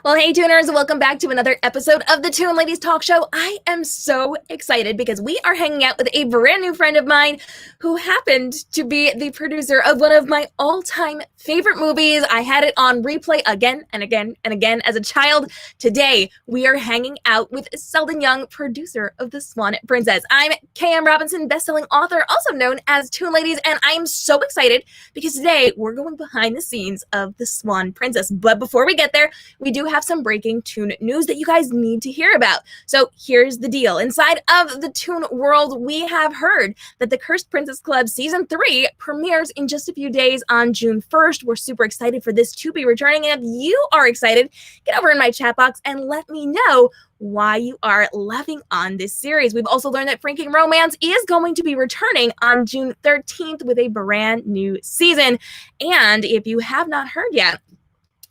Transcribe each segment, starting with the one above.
Well, hey, tuners, welcome back to another episode of the Toon Ladies Talk Show. I am so excited because we are hanging out with a brand new friend of mine who happened to be the producer of one of my all-time favorite movies. I had it on replay again and again and again as a child. Today, we are hanging out with Seldon Young, producer of The Swan Princess. I'm K.M. Robinson, bestselling author, also known as Toon Ladies, and I am so excited because today we're going behind the scenes of The Swan Princess. But before we get there, we do have some breaking Toon news that you guys need to hear about. So here's the deal. Inside of the Toon world, we have heard that the Cursed Princess Club Season 3 premieres in just a few days on June 1st. We're super excited for this to be returning. And if you are excited, get over in my chat box and let me know why you are loving on this series. We've also learned that Franking Romance is going to be returning on June 13th with a brand new season. And if you have not heard yet,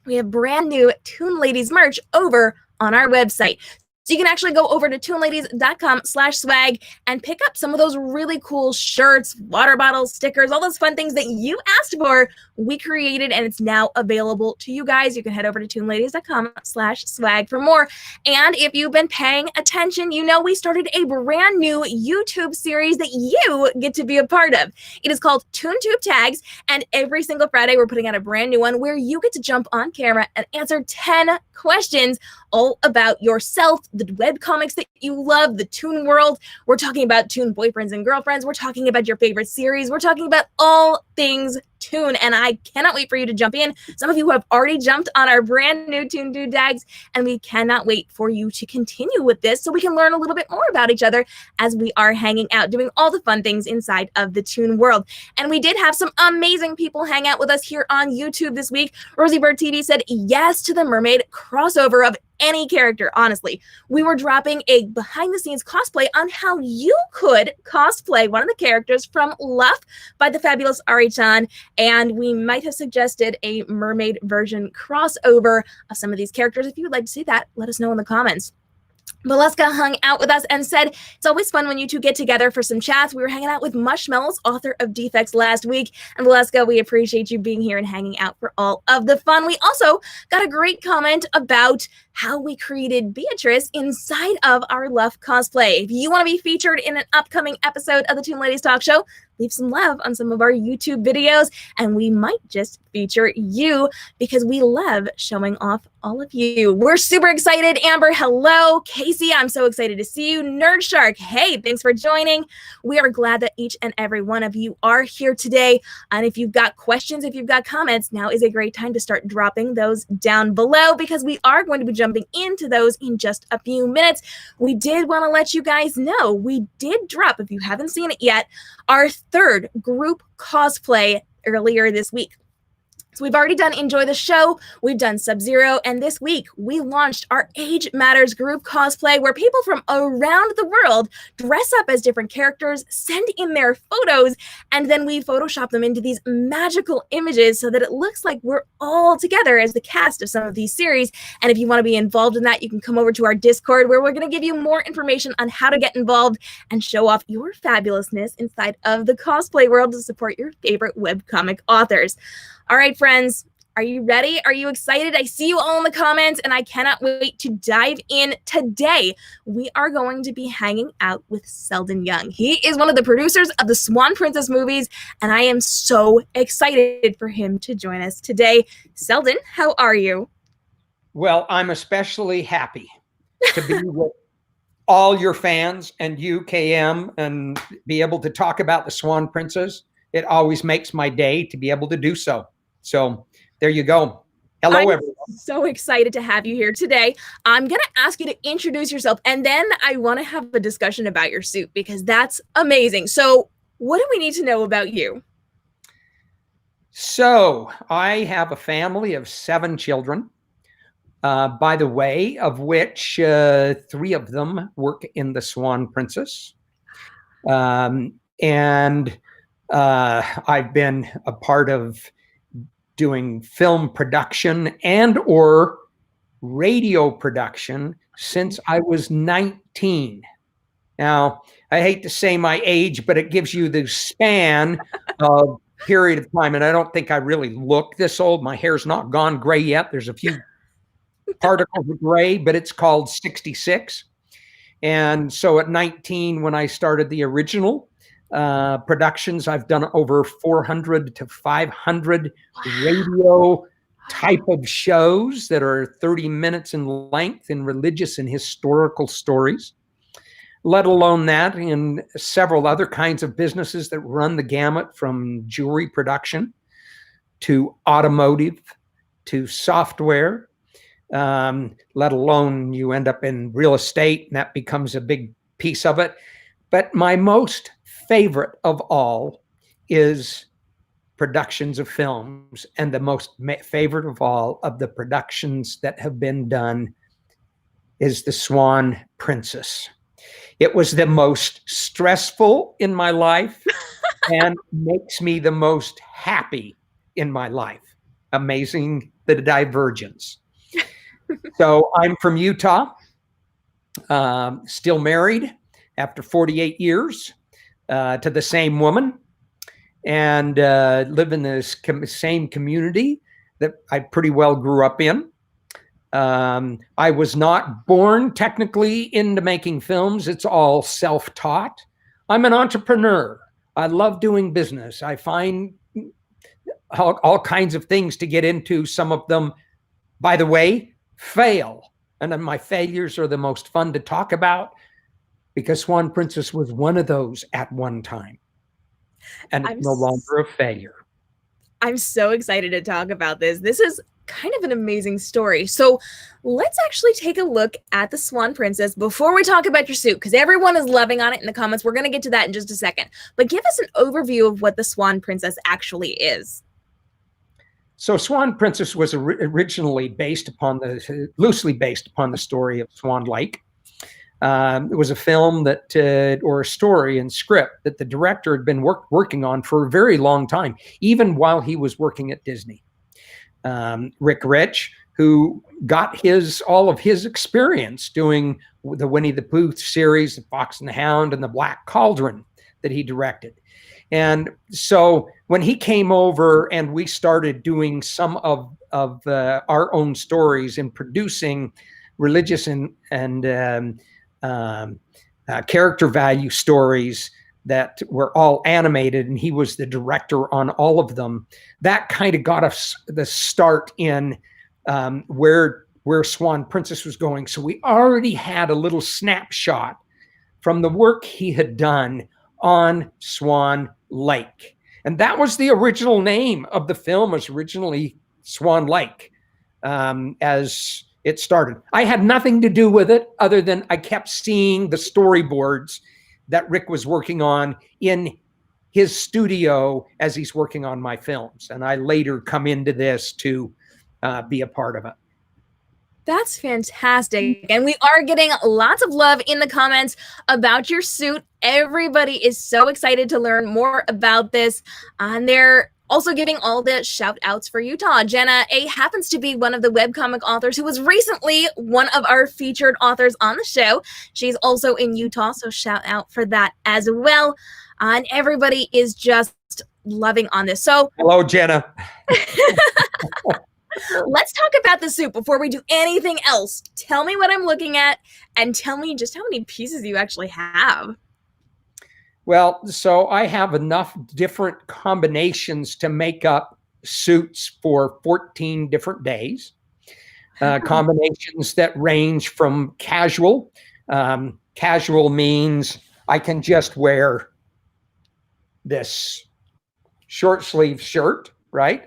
we have brand new Toon Ladies merch over on our website. So you can actually go over to toonladies.com/swag and pick up some of those really cool shirts, water bottles, stickers, all those fun things that you asked for. We created and it's now available to you guys. You can head over to toonladies.com/swag for more. And if you've been paying attention, you know we started a brand new YouTube series that you get to be a part of. It is called ToonTube Tags, and every single Friday we're putting out a brand new one where you get to jump on camera and answer 10 questions all about yourself, the webcomics that you love, the Toon world. We're talking about Toon boyfriends and girlfriends. We're talking about your favorite series. We're talking about all things Toon, and I cannot wait for you to jump in. Some of you have already jumped on our brand new ToonTube Tags, and we cannot wait for you to continue with this so we can learn a little bit more about each other as we are hanging out, doing all the fun things inside of the Toon world. And we did have some amazing people hang out with us here on YouTube this week. Rosie Bird TV said yes to the mermaid crossover of any character. Honestly, we were dropping a behind-the-scenes cosplay on how you could cosplay one of the characters from Luff by the fabulous Ari-chan, and we might have suggested a mermaid version crossover of some of these characters. If you would like to see that, let us know in the comments. Valeska hung out with us and said, it's always fun when you two get together for some chats. We were hanging out with Mushmells, author of Defects, last week. And Valeska, we appreciate you being here and hanging out for all of the fun. We also got a great comment about how we created Beatrice inside of our Luff cosplay. If you want to be featured in an upcoming episode of the Toon Ladies Talk Show, leave some love on some of our YouTube videos, and we might just feature you because we love showing off all of you. We're super excited. Amber, hello. Casey, I'm so excited to see you. Nerd Shark, hey, thanks for joining. We are glad that each and every one of you are here today. And if you've got questions, if you've got comments, now is a great time to start dropping those down below because we are going to be jumping into those in just a few minutes. We did want to let you guys know we did drop, if you haven't seen it yet, our third group cosplay earlier this week. So we've already done Enjoy the Show, we've done Sub-Zero, and this week we launched our Age Matters group cosplay where people from around the world dress up as different characters, send in their photos, and then we Photoshop them into these magical images so that it looks like we're all together as the cast of some of these series. And if you want to be involved in that, you can come over to our Discord where we're going to give you more information on how to get involved and show off your fabulousness inside of the cosplay world to support your favorite webcomic authors. All right, friends, are you ready? Are you excited? I see you all in the comments, and I cannot wait to dive in. Today, we are going to be hanging out with Seldon Young. He is one of the producers of the Swan Princess movies, and I am so excited for him to join us today. Seldon, how are you? Well, I'm especially happy to be with all your fans and you, KM, and be able to talk about the Swan Princess. It always makes my day to be able to do so. So there you go. Hello, everyone. So excited to have you here today. I'm going to ask you to introduce yourself, and then I want to have a discussion about your suit because that's amazing. So what do we need to know about you? So I have a family of 7 children, by the way, of which 3 of them work in the Swan Princess. And I've been a part of doing film production and or radio production since I was 19. Now, I hate to say my age, but it gives you the span of period of time. And I don't think I really look this old. My hair's not gone gray yet. There's a few particles of gray, but it's called 66. And so at 19, when I started the original productions, I've done over 400 to 500 radio type of shows that are 30 minutes in length in religious and historical stories, let alone that in several other kinds of businesses that run the gamut from jewelry production to automotive to software, let alone you end up in real estate and that becomes a big piece of it. But my most favorite of all is productions of films, and the most favorite of all of the productions that have been done is the Swan Princess. It was the most stressful in my life and makes me the most happy in my life. Amazing the divergence. So I'm from Utah, still married after 48 years to the same woman, and live in this same community that I pretty well grew up in. I was not born technically into making films. It's all self-taught. I'm an entrepreneur. I love doing business. I find all kinds of things to get into. Some of them, by the way, fail. And then my failures are the most fun to talk about because Swan Princess was one of those at one time. And it's no longer a failure. I'm so excited to talk about this. This is kind of an amazing story. So let's actually take a look at the Swan Princess before we talk about your suit, because everyone is loving on it in the comments. We're going to get to that in just a second. But give us an overview of what the Swan Princess actually is. So Swan Princess was originally loosely based upon the story of Swan Lake. It was a film or a story and script that the director had been working on for a very long time, even while he was working at Disney. Rick Rich, who got all of his experience doing the Winnie the Pooh series, The Fox and the Hound, and The Black Cauldron that he directed. And so when he came over and we started doing some of our own stories and producing religious and character value stories that were all animated, and he was the director on all of them, that kind of got us the start in where Swan Princess was going. So we already had a little snapshot from the work he had done on Swan Lake. And that was the original name of the film, was originally Swan Lake as it started. I had nothing to do with it other than I kept seeing the storyboards that Rick was working on in his studio as he's working on my films. And I later come into this to be a part of it. That's fantastic. And we are getting lots of love in the comments about your suit. Everybody is so excited to learn more about this. And they're also giving all the shout outs for Utah. Jenna A happens to be one of the webcomic authors who was recently one of our featured authors on the show. She's also in Utah, so shout out for that as well. And everybody is just loving on this. So hello, Jenna. Let's talk about the suit before we do anything else. Tell me what I'm looking at and tell me just how many pieces you actually have. Well, so I have enough different combinations to make up suits for 14 different days. Combinations that range from casual. Casual means I can just wear this short sleeve shirt, right?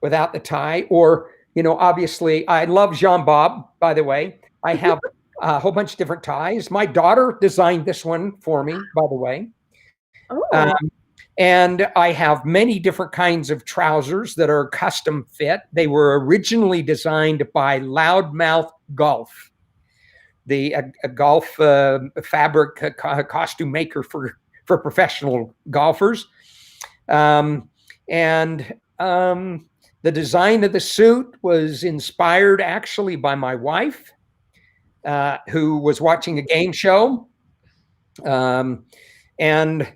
Without the tie, or, obviously I love Jean Bob, by the way. I have a whole bunch of different ties. My daughter designed this one for me, by the way. And I have many different kinds of trousers that are custom fit. They were originally designed by Loudmouth Golf, a golf fabric costume maker for professional golfers. The design of the suit was inspired actually by my wife, who was watching a game show. And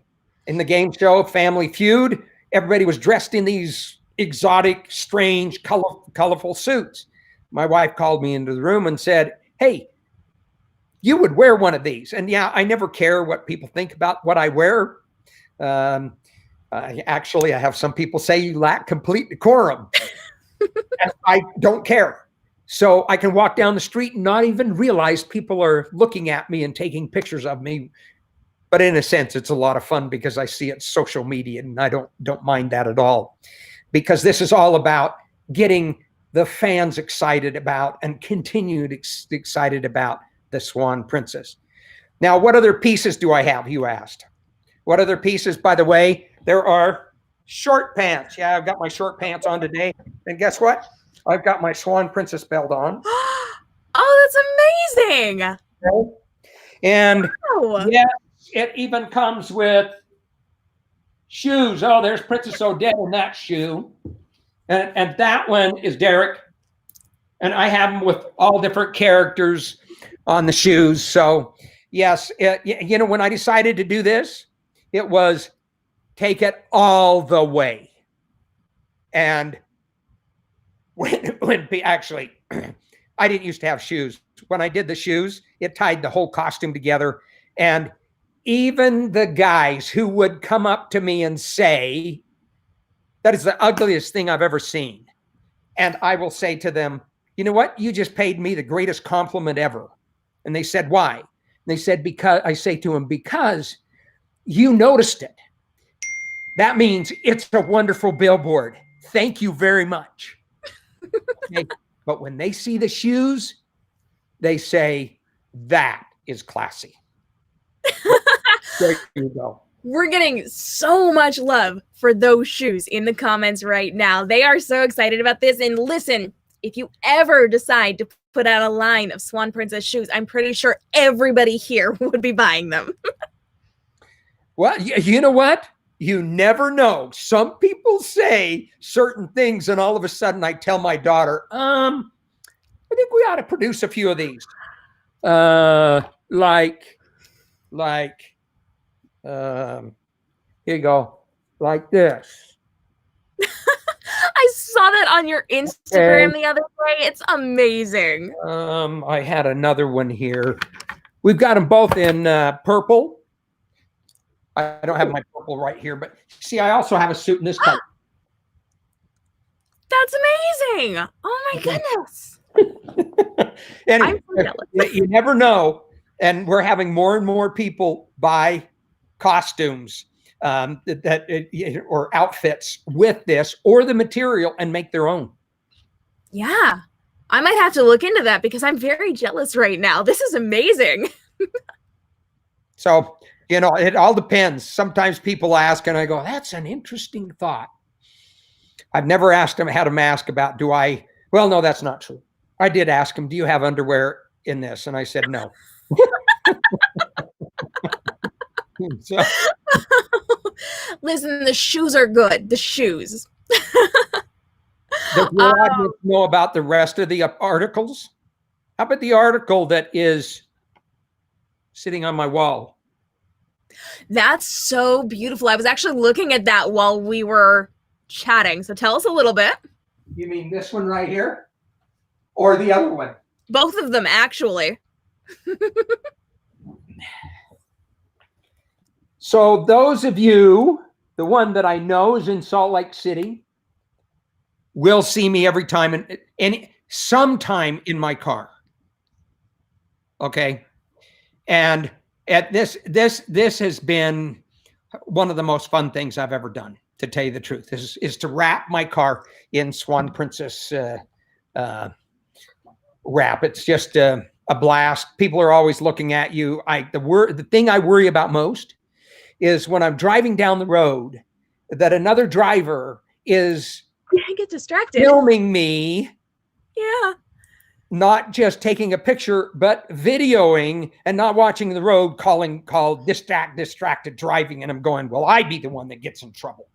in the game show, Family Feud, everybody was dressed in these exotic, strange, colorful suits. my wife called me into the room and said, hey, you would wear one of these. And yeah, I never care what people think about what I wear. Actually, I have some people say you lack complete decorum. And I don't care. So I can walk down the street and not even realize people are looking at me and taking pictures of me. But in a sense, it's a lot of fun because I see it's social media, and I don't mind that at all. Because this is all about getting the fans excited about and continued excited about the Swan Princess. Now, what other pieces do I have, you asked? What other pieces? By the way, there are short pants. Yeah, I've got my short pants on today. And guess what? I've got my Swan Princess belt on. Oh, that's amazing. Okay. And wow. yeah, it even comes with shoes. Oh, there's Princess Odette in that shoe. And that one is Derek. And I have them with all different characters on the shoes. So yes, when I decided to do this, it was take it all the way. And when actually, I didn't used to have shoes. When I did the shoes, it tied the whole costume together. And even the guys who would come up to me and say, that is the ugliest thing I've ever seen. And I will say to them, you know what? You just paid me the greatest compliment ever. And they said, why? And they said, because I say to them, because you noticed it. That means it's a wonderful billboard. Thank you very much. Okay. But when they see the shoes, they say, that is classy. There you go. We're getting so much love for those shoes in the comments right now. They are so excited about this. And listen, if you ever decide to put out a line of Swan Princess shoes, I'm pretty sure everybody here would be buying them. Well, you know what? You never know. Some people say certain things, and all of a sudden I tell my daughter, I think we ought to produce a few of these. Here you go, like this. I saw that on your Instagram the other day. It's amazing. I had another one here. We've got them both in purple. I don't have my purple right here, but see, I also have a suit in this color. That's amazing. Oh my goodness. Anyway, you never know. And we're having more and more people buy costumes or outfits with this or the material and make their own. Yeah, I might have to look into that because I'm very jealous right now. This is amazing. So, it all depends. Sometimes people ask and I go, that's an interesting thought. I've never asked them, had them ask about, well, no, that's not true. I did ask them, do you have underwear in this? And I said, no. So. Listen, the shoes are good. The shoes. Does your audience know about the rest of the articles? How about the article that is sitting on my wall? That's so beautiful. I was actually looking at that while we were chatting. So tell us a little bit. You mean this one right here? Or the other one? Both of them, actually. So those of you, the one that I know is in Salt Lake City, will see me every time and sometime in my car. Okay. And at this has been one of the most fun things I've ever done, to tell you the truth. This is to wrap my car in Swan Princess wrap. It's just a blast. People are always looking at you. The thing I worry about most is when I'm driving down the road that another driver is get distracted filming me. Yeah. Not just taking a picture, but videoing and not watching the road, called distracted driving. And I'm going, well, I'd be the one that gets in trouble.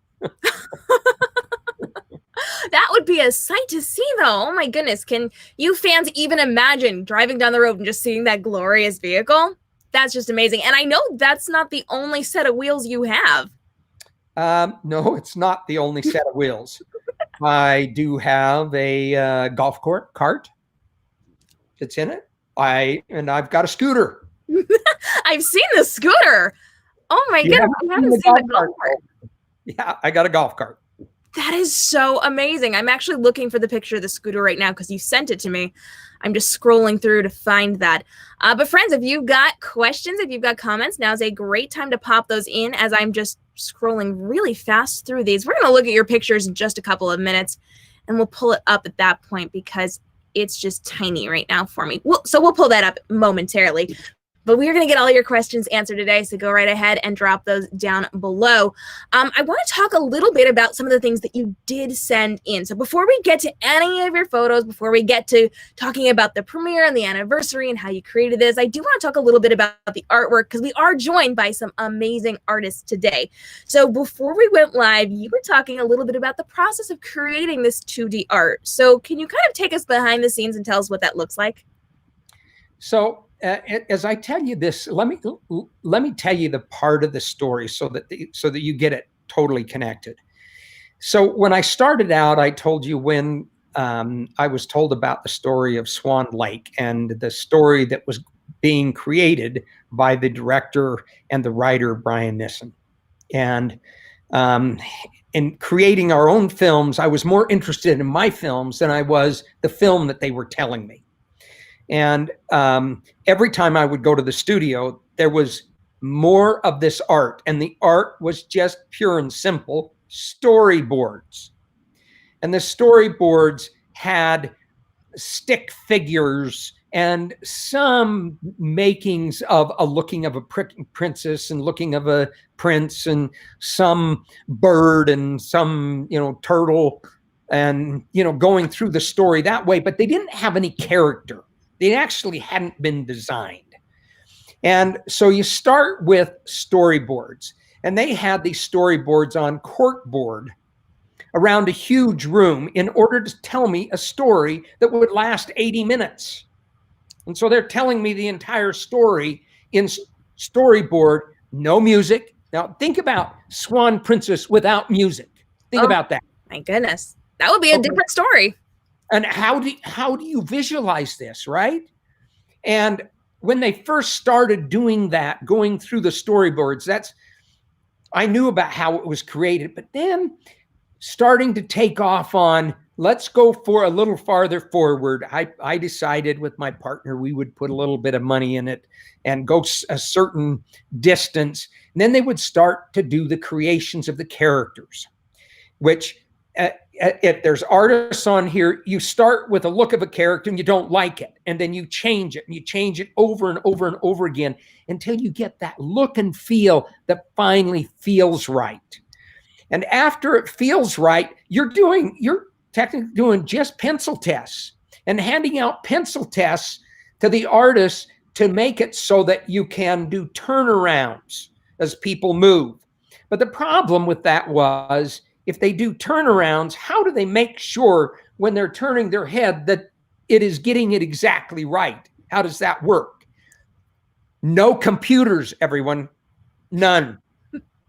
That would be a sight to see, though. Oh my goodness. Can you fans even imagine driving down the road and just seeing that glorious vehicle? That's just amazing. And I know that's not the only set of wheels you have. No, it's not the only set of wheels. I do have a golf cart. It's in it. I've got a scooter. I've seen the scooter. Oh my goodness, I haven't seen the golf cart. Yeah, I got a golf cart. That is so amazing. I'm actually looking for the picture of the scooter right now because you sent it to me. I'm just scrolling through to find that. But friends, if you've got questions, if you've got comments, now's a great time to pop those in as I'm just scrolling really fast through these. We're going to look at your pictures in just a couple of minutes, and we'll pull it up at that point because it's just tiny right now for me. So we'll pull that up momentarily. But we are going to get all your questions answered today, so go right ahead and drop those down below. I want to talk a little bit about some of the things that you did send in. So before we get to any of your photos, before we get to talking about the premiere and the anniversary and how you created this, I do want to talk a little bit about the artwork because we are joined by some amazing artists today. So before we went live, you were talking a little bit about the process of creating this 2D art. So can you kind of take us behind the scenes and tell us what that looks like? So as I tell you this, let me tell you the part of the story so that you get it totally connected. So when I started out, I told you when I was told about the story of Swan Lake and the story that was being created by the director and the writer Brian Nissen. And in creating our own films, I was more interested in my films than I was the film that they were telling me. And every time I would go to the studio, there was more of this art. And the art was just pure and simple storyboards. And the storyboards had stick figures and some makings of a looking of a princess and looking of a prince and some bird and some, turtle and, going through the story that way. But they didn't have any character. They actually hadn't been designed. And so you start with storyboards. And they had these storyboards on corkboard around a huge room in order to tell me a story that would last 80 minutes. And so they're telling me the entire story in storyboard, no music. Now think about Swan Princess without music. Think about that. My goodness. That would be a different story. And how do you visualize this, right? And when they first started doing that, going through the storyboards, I knew about how it was created, but then starting to take off on, let's go for a little farther forward. I decided with my partner, we would put a little bit of money in it and go a certain distance. And then they would start to do the creations of the characters, which if there's artists on here, you start with a look of a character and you don't like it. And then you change it and you change it over and over and over again until you get that look and feel that finally feels right. And after it feels right, you're technically doing just pencil tests and handing out pencil tests to the artists to make it so that you can do turnarounds as people move. But the problem with that was, if they do turnarounds, how do they make sure when they're turning their head that it is getting it exactly right? How does that work? No computers, everyone. None.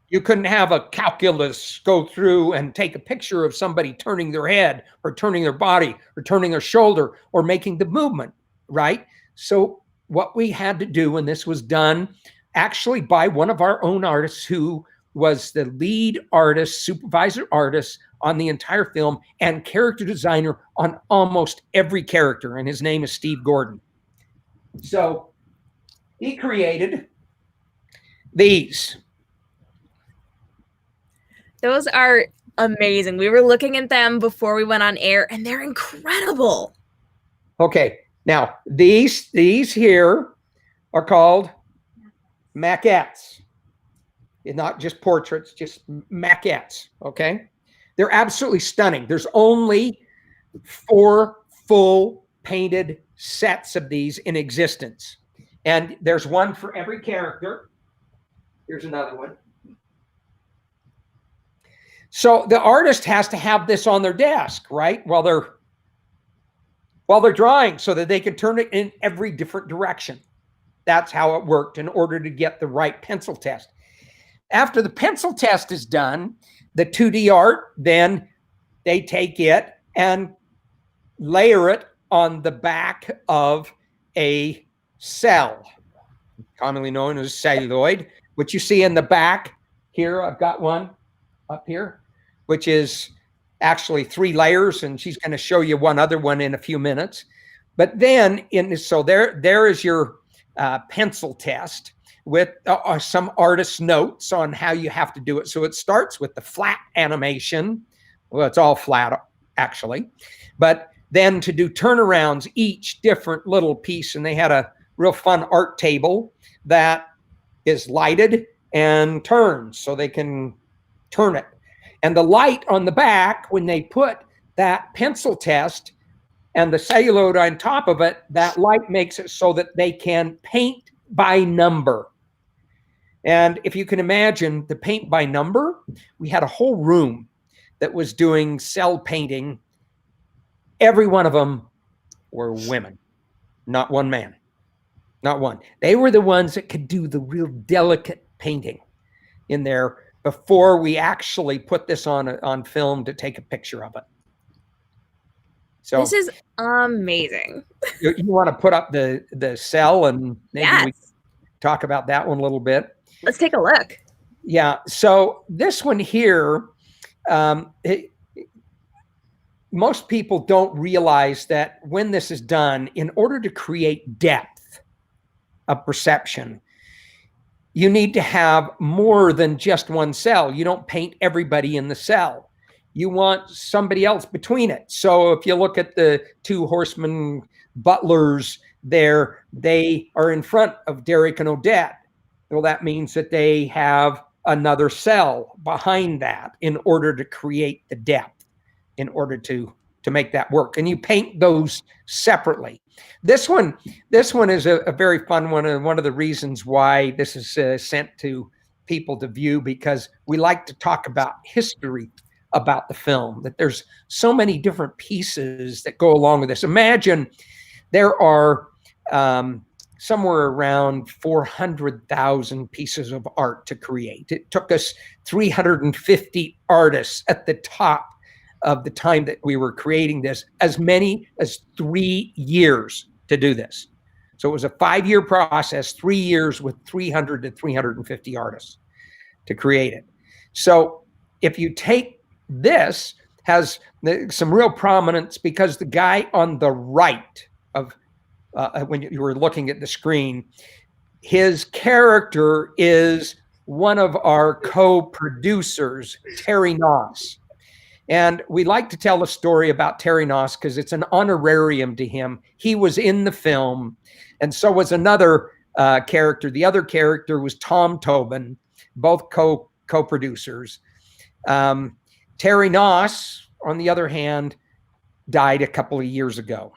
You couldn't have a calculus go through and take a picture of somebody turning their head or turning their body or turning their shoulder or making the movement, right? So what we had to do, and this was done actually by one of our own artists who was the lead artist, supervisor artist on the entire film and character designer on almost every character. And his name is Steve Gordon. So he created these. Those are amazing. We were looking at them before we went on air and they're incredible. Okay. Now these here are called maquettes. Not just portraits, just maquettes, okay? They're absolutely stunning. There's only 4 full painted sets of these in existence. And there's one for every character. Here's another one. So the artist has to have this on their desk, right? While they're drawing so that they can turn it in every different direction. That's how it worked in order to get the right pencil test. After the pencil test is done, the 2D art, then they take it and layer it on the back of a cell, commonly known as celluloid, which you see in the back here. I've got one up here, which is actually 3 layers, and she's going to show you one other one in a few minutes. But then, so there is your pencil test with some artist notes on how you have to do it. So it starts with the flat animation. Well, it's all flat, actually. But then to do turnarounds, each different little piece, and they had a real fun art table that is lighted and turns, so they can turn it. And the light on the back, when they put that pencil test and the celluloid on top of it, that light makes it so that they can paint by number. And if you can imagine the paint by number, we had a whole room that was doing cell painting. Every one of them were women, not one man, not one. They were the ones that could do the real delicate painting in there before we actually put this on film to take a picture of it. So this is amazing. You want to put up the cell, and maybe we talk about that one a little bit. Let's take a look. Yeah. So this one here, most people don't realize that when this is done, in order to create depth of perception, you need to have more than just one cell. You don't paint everybody in the cell. You want somebody else between it. So if you look at the 2 horsemen butlers there, they are in front of Derek and Odette. Well, that means that they have another cell behind that in order to create the depth, in order to make that work. And you paint those separately. This one is a very fun one, and one of the reasons why this is sent to people to view, because we like to talk about history about the film, that there's so many different pieces that go along with this. Imagine there are somewhere around 400,000 pieces of art to create. It took us 350 artists at the top of the time that we were creating this, as many as 3 years to do this. So it was a 5-year process, 3 years with 300 to 350 artists to create it. So if you take this, has some real prominence, because the guy on the right of when you were looking at the screen, his character is one of our co-producers, Terry Noss. And we like to tell a story about Terry Noss because it's an honorarium to him. He was in the film, and so was another character. The other character was Tom Tobin, both co-producers. Terry Noss, on the other hand, died a couple of years ago.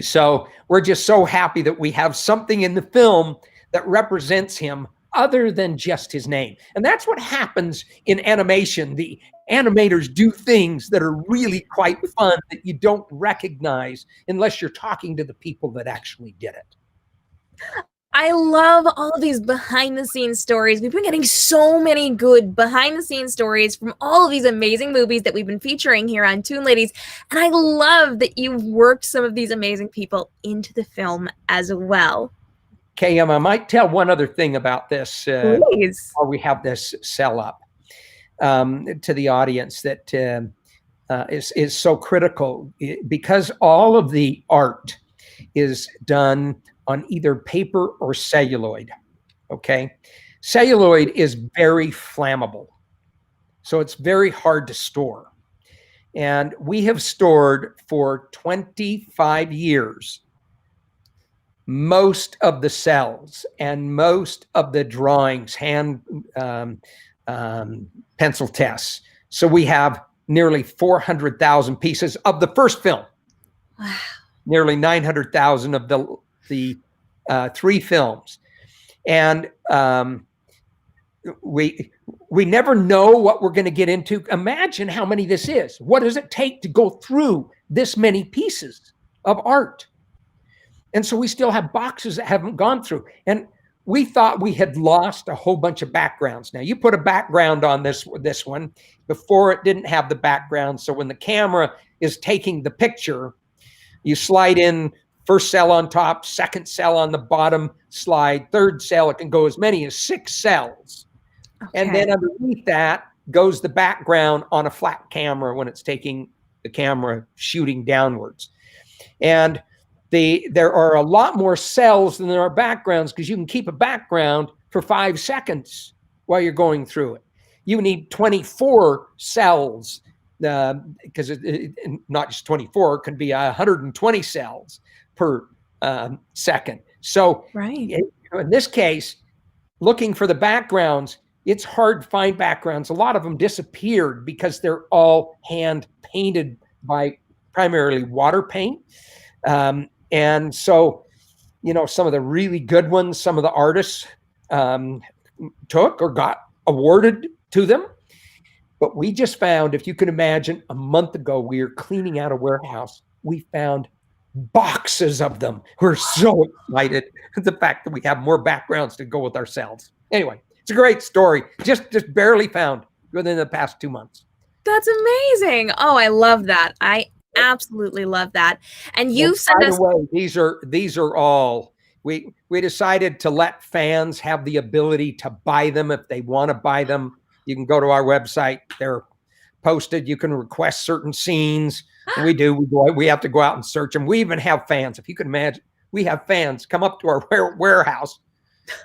So we're just so happy that we have something in the film that represents him other than just his name. And that's what happens in animation. The animators do things that are really quite fun that you don't recognize unless you're talking to the people that actually did it. I love all of these behind-the-scenes stories. We've been getting so many good behind-the-scenes stories from all of these amazing movies that we've been featuring here on Toon Ladies. And I love that you've worked some of these amazing people into the film as well. Okay, I might tell one other thing about this while we have this cell up to the audience that is so critical, because all of the art is done on either paper or celluloid, okay? Celluloid is very flammable, so it's very hard to store. And we have stored for 25 years most of the cells and most of the drawings, hand pencil tests. So we have nearly 400,000 pieces of the first film. Wow. Nearly 900,000 of the 3 films. And we never know what we're going to get into. Imagine how many this is. What does it take to go through this many pieces of art? And so we still have boxes that haven't gone through. And we thought we had lost a whole bunch of backgrounds. Now, you put a background on this one. Before, it didn't have the background. So when the camera is taking the picture, you slide in first cell on top, second cell on the bottom slide, third cell. It can go as many as 6 cells. Okay. And then underneath that goes the background on a flat camera when it's taking the camera shooting downwards. And there are a lot more cells than there are backgrounds, because you can keep a background for 5 seconds while you're going through it. You need 24 cells, because not just 24, it can be 120 cells per second. So in this case, looking for the backgrounds, it's hard to find backgrounds. A lot of them disappeared because they're all hand painted by primarily water paint. And so, some of the really good ones, some of the artists took or got awarded to them. But we just found, if you can imagine, a month ago, we were cleaning out a warehouse. We found boxes of them. We're so excited at the fact that we have more backgrounds to go with ourselves. Anyway, it's a great story. Just barely found within the past 2 months. That's amazing. Oh, I love that. I absolutely love that. And you sent us. By the way, these are all. We decided to let fans have the ability to buy them if they want to buy them. You can go to our website. They're posted. You can request certain scenes. And we do. We have to go out and search them. We even have fans. If you can imagine, we have fans come up to our warehouse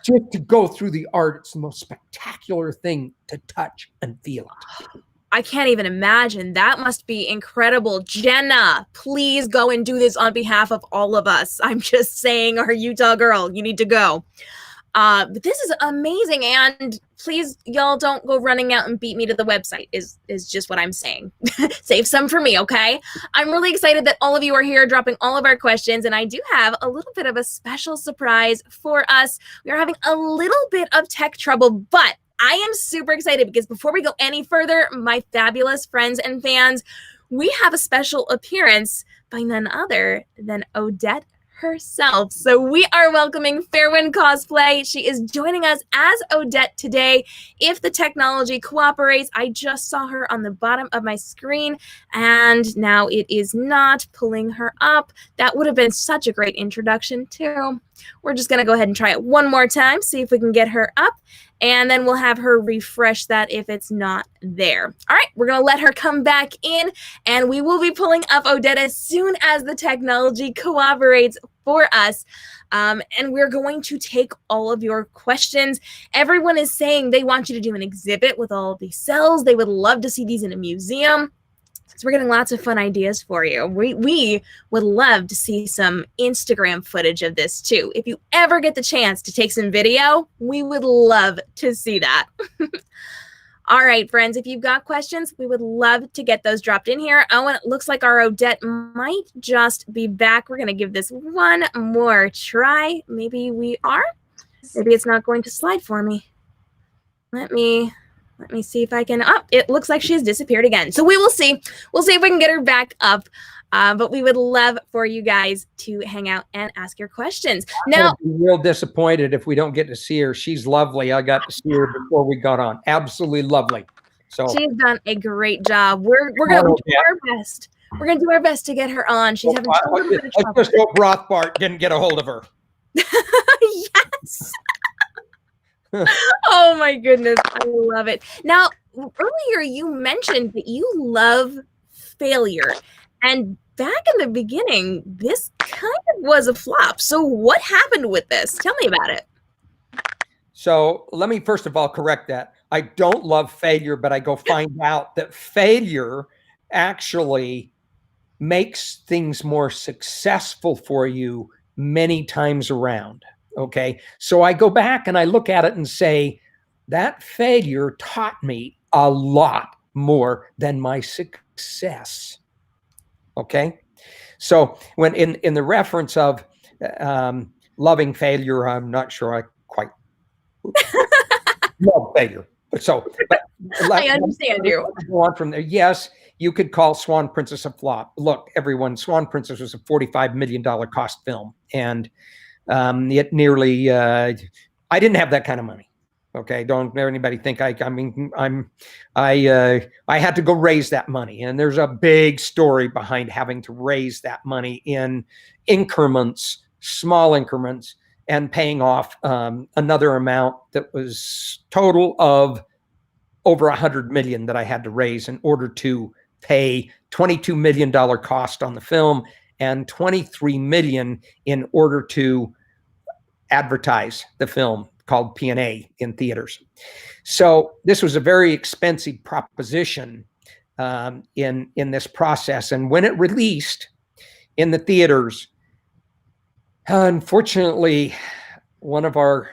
just to go through the art. It's the most spectacular thing to touch and feel it. I can't even imagine. That must be incredible. Jenna, please go and do this on behalf of all of us. I'm just saying, our Utah girl, you need to go. But this is amazing. And please, y'all, don't go running out and beat me to the website is just what I'm saying. Save some for me, okay? I'm really excited that all of you are here dropping all of our questions. And I do have a little bit of a special surprise for us. We are having a little bit of tech trouble, but I am super excited because before we go any further, my fabulous friends and fans, we have a special appearance by none other than Odette herself. So we are welcoming Fairwind Cosplay. She is joining us as Odette today. If the technology cooperates, I just saw her on the bottom of my screen and now it is not pulling her up. That would have been such a great introduction too. We're just going to go ahead and try it one more time, see if we can get her up, and then we'll have her refresh that if it's not there. All right, we're going to let her come back in, and we will be pulling up Odette as soon as the technology cooperates for us. And we're going to take all of your questions. Everyone is saying they want you to do an exhibit with all of these cells. They would love to see these in a museum. So we're getting lots of fun ideas for you. We would love to see some Instagram footage of this too. If you ever get the chance to take some video, we would love to see that. All right, friends, if you've got questions, we would love to get those dropped in here. Oh, and it looks like our Odette might just be back. We're going to give this one more try. Maybe we are. Maybe it's not going to slide for me. Let me see if I can. Oh, it looks like she has disappeared again. So we will see. We'll see if we can get her back up. But we would love for you guys to hang out and ask your questions. Now, I'm real disappointed if we don't get to see her. She's lovely. I got to see her before we got on. Absolutely lovely. So she's done a great job. We're going to do our best. We're going to do our best to get her on. She's having a little bit of trouble. I just hope Rothbart didn't get a hold of her. Yes. Oh my goodness, I love it. Now, earlier you mentioned that you love failure, and back in the beginning, this kind of was a flop. So what happened with this? Tell me about it. So let me first of all correct that. I don't love failure, but I go find out that failure actually makes things more successful for you many times around. Okay, so I go back and I look at it and say, that failure taught me a lot more than my success. Okay, so when in the reference of loving failure, I'm not sure I quite love failure. But I understand you. Go on from there. Yes, you could call Swan Princess a flop. Look, everyone, Swan Princess was a $45 million cost film, and it nearly, I didn't have that kind of money. Okay, don't let anybody think I had to go raise that money, and there's a big story behind having to raise that money in increments, small increments, and paying off another amount that was total of over $100 million that I had to raise in order to pay $22 million cost on the film and $23 million in order to advertise the film called P&A in theaters. So this was a very expensive proposition in this process. And when it released in the theaters, unfortunately, one of our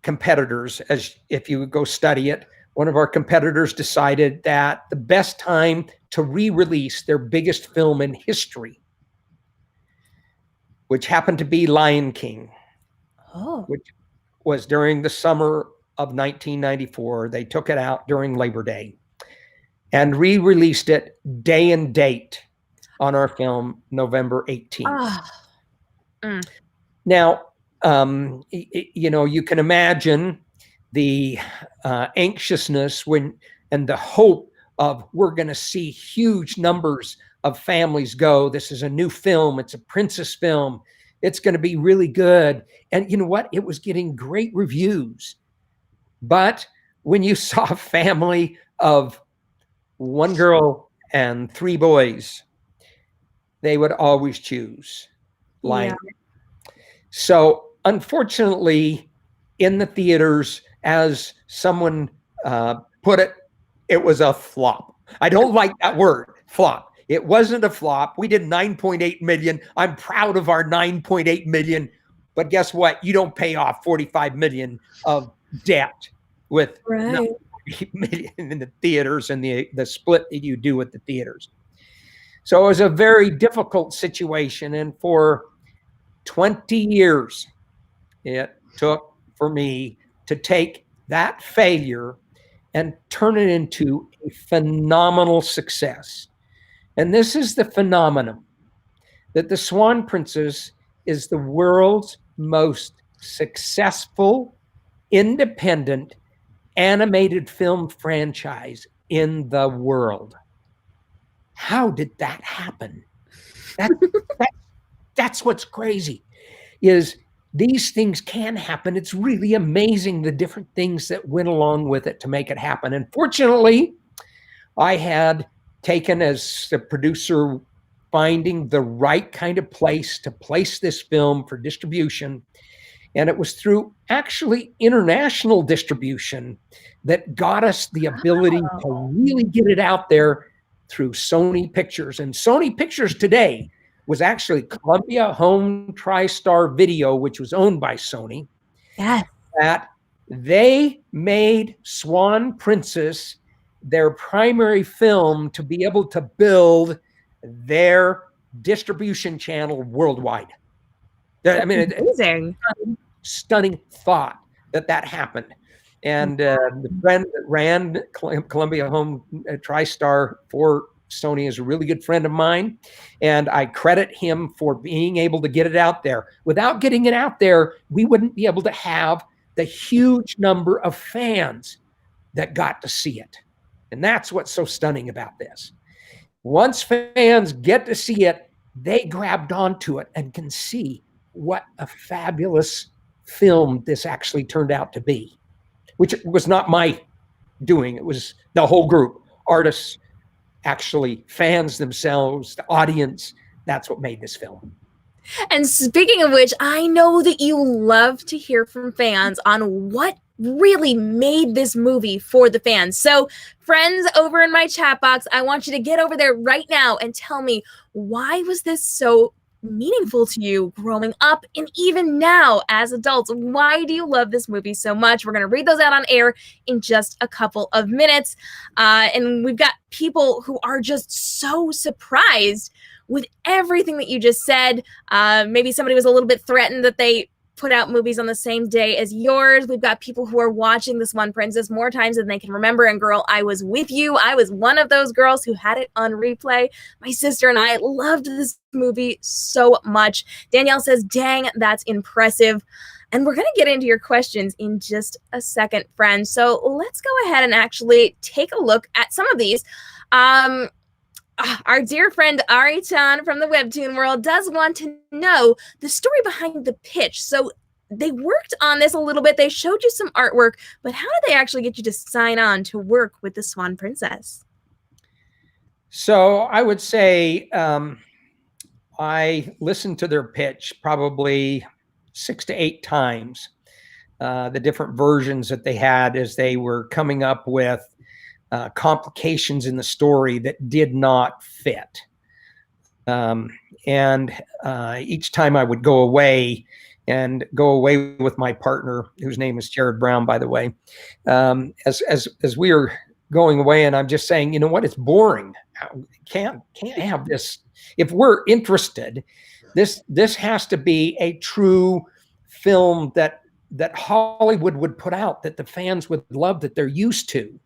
competitors, as if you would go study it, one of our competitors decided that the best time to re-release their biggest film in history, which happened to be Lion King, which was during the summer of 1994. They took it out during Labor Day and re-released it day and date on our film, November 18th. Now, you can imagine the anxiousness and the hope of we're going to see huge numbers of families go. This is a new film. It's a princess film. It's going to be really good. And you know what? It was getting great reviews. But when you saw a family of one girl and three boys, they would always choose Lion King. So unfortunately, in the theaters, as someone put it, it was a flop. I don't like that word, flop. It wasn't a flop. We did 9.8 million. I'm proud of our 9.8 million. But guess what? You don't pay off 45 million of debt with 9.8 million in the theaters and the split that you do with the theaters. So it was a very difficult situation. And for 20 years, it took for me to take that failure and turn it into a phenomenal success. And this is the phenomenon that the Swan Princess is the world's most successful independent animated film franchise in the world. How did that happen? That's what's crazy, is these things can happen. It's really amazing the different things that went along with it to make it happen. And fortunately, I had taken as the producer finding the right kind of place to place this film for distribution. And it was through actually international distribution that got us the ability to really get it out there through Sony Pictures. And Sony Pictures today was actually Columbia Home TriStar Video, which was owned by Sony. Yes. That they made Swan Princess their primary film to be able to build their distribution channel worldwide. I mean, amazing. Stunning thought that happened. And the friend that ran Columbia Home TriStar for Sony is a really good friend of mine. And I credit him for being able to get it out there. Without getting it out there, we wouldn't be able to have the huge number of fans that got to see it. And that's what's so stunning about this. Once fans get to see it, they grabbed onto it and can see what a fabulous film this actually turned out to be, which was not my doing. It was the whole group, artists, actually fans themselves, the audience. That's what made this film. And speaking of which, I know that you love to hear from fans on what really made this movie for the fans. So friends over in my chat box, I want you to get over there right now and tell me, why was this so meaningful to you growing up and even now as adults? Why do you love this movie so much? We're going to read those out on air in just a couple of minutes. And we've got people who are just so surprised with everything that you just said. Maybe somebody was a little bit threatened that they put out movies on the same day as yours. We've got people who are watching this Swan Princess more times than they can remember. And girl, I was with you. I was one of those girls who had it on replay. My sister and I loved this movie so much. Danielle says, dang, that's impressive. And we're going to get into your questions in just a second, friends. So let's go ahead and actually take a look at some of these. Our dear friend Ari-chan from the Webtoon world does want to know the story behind the pitch. So they worked on this a little bit. They showed you some artwork, but how did they actually get you to sign on to work with the Swan Princess? So I would say I listened to their pitch probably 6 to 8 times, the different versions that they had as they were coming up with complications in the story that did not fit. And each time I would go away with my partner, whose name is Jared Brown, by the way, as we were going away, and I'm just saying, you know what, it's boring. Can't have this. If we're interested, this has to be a true film that Hollywood would put out, that the fans would love, that they're used to.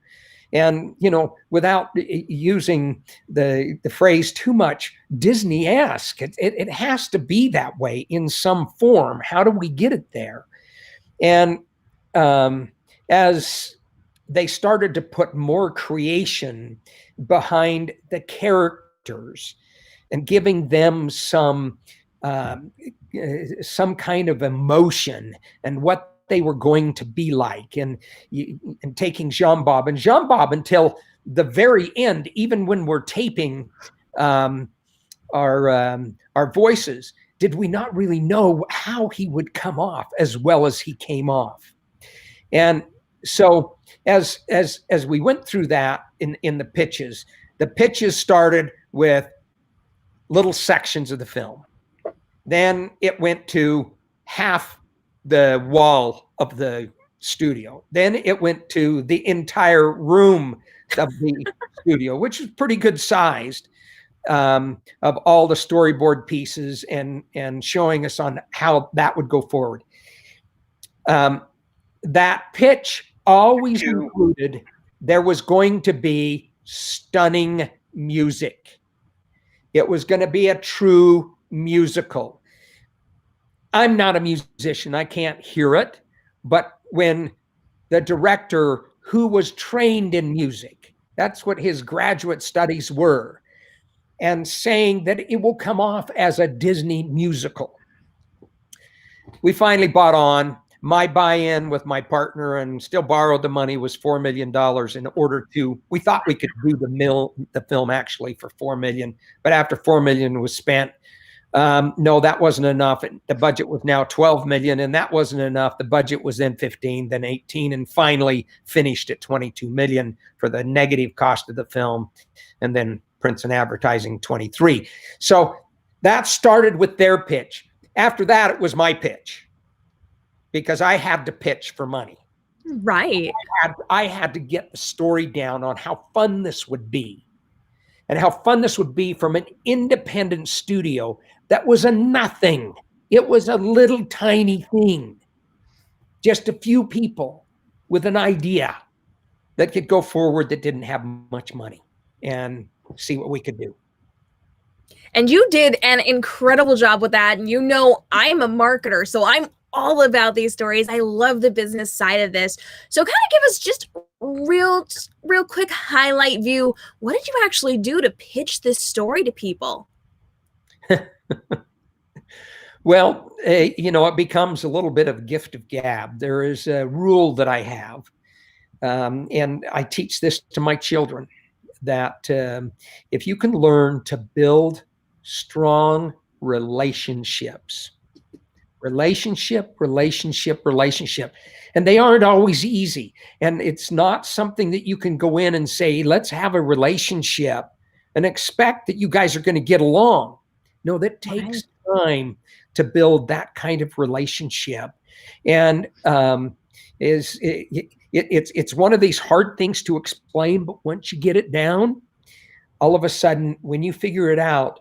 And, you know, without using the phrase too much, Disney-esque, it has to be that way in some form. How do we get it there? And as they started to put more creation behind the characters and giving them some kind of emotion and what they were going to be like, and taking Jean Bob until the very end, even when we're taping our voices, did we not really know how he would come off as well as he came off. And so as we went through that in the pitches started with little sections of the film. Then it went to half the wall of the studio. Then it went to the entire room of the studio, which is pretty good sized, of all the storyboard pieces and showing us on how that would go forward. That pitch always included there was going to be stunning music. It was going to be a true musical. I'm not a musician. I can't hear it. But when the director, who was trained in music, that's what his graduate studies were, and saying that it will come off as a Disney musical, we finally bought on. My buy-in with my partner, and still borrowed the money, was $4 million in order to, we thought we could do the film actually for $4 million, but after $4 million was spent, no, that wasn't enough. The budget was now $12 million, and that wasn't enough. The budget was then 15, then 18, and finally finished at $22 million for the negative cost of the film, and then prints and advertising 23. So that started with their pitch. After that, it was my pitch, because I had to pitch for money. Right. I had to get the story down on how fun this would be, and how fun this would be from an independent studio that was a nothing. It was a little tiny thing. Just a few people with an idea that could go forward that didn't have much money, and see what we could do. And you did an incredible job with that. And you know, I'm a marketer, so I'm all about these stories. I love the business side of this. So kind of give us just real quick highlight view. What did you actually do to pitch this story to people? Well, it becomes a little bit of gift of gab. There is a rule that I have, and I teach this to my children, that if you can learn to build strong relationships, and they aren't always easy, and it's not something that you can go in and say, let's have a relationship and expect that you guys are going to get along. No, that takes time to build that kind of relationship. And it's one of these hard things to explain, but once you get it down, all of a sudden, when you figure it out,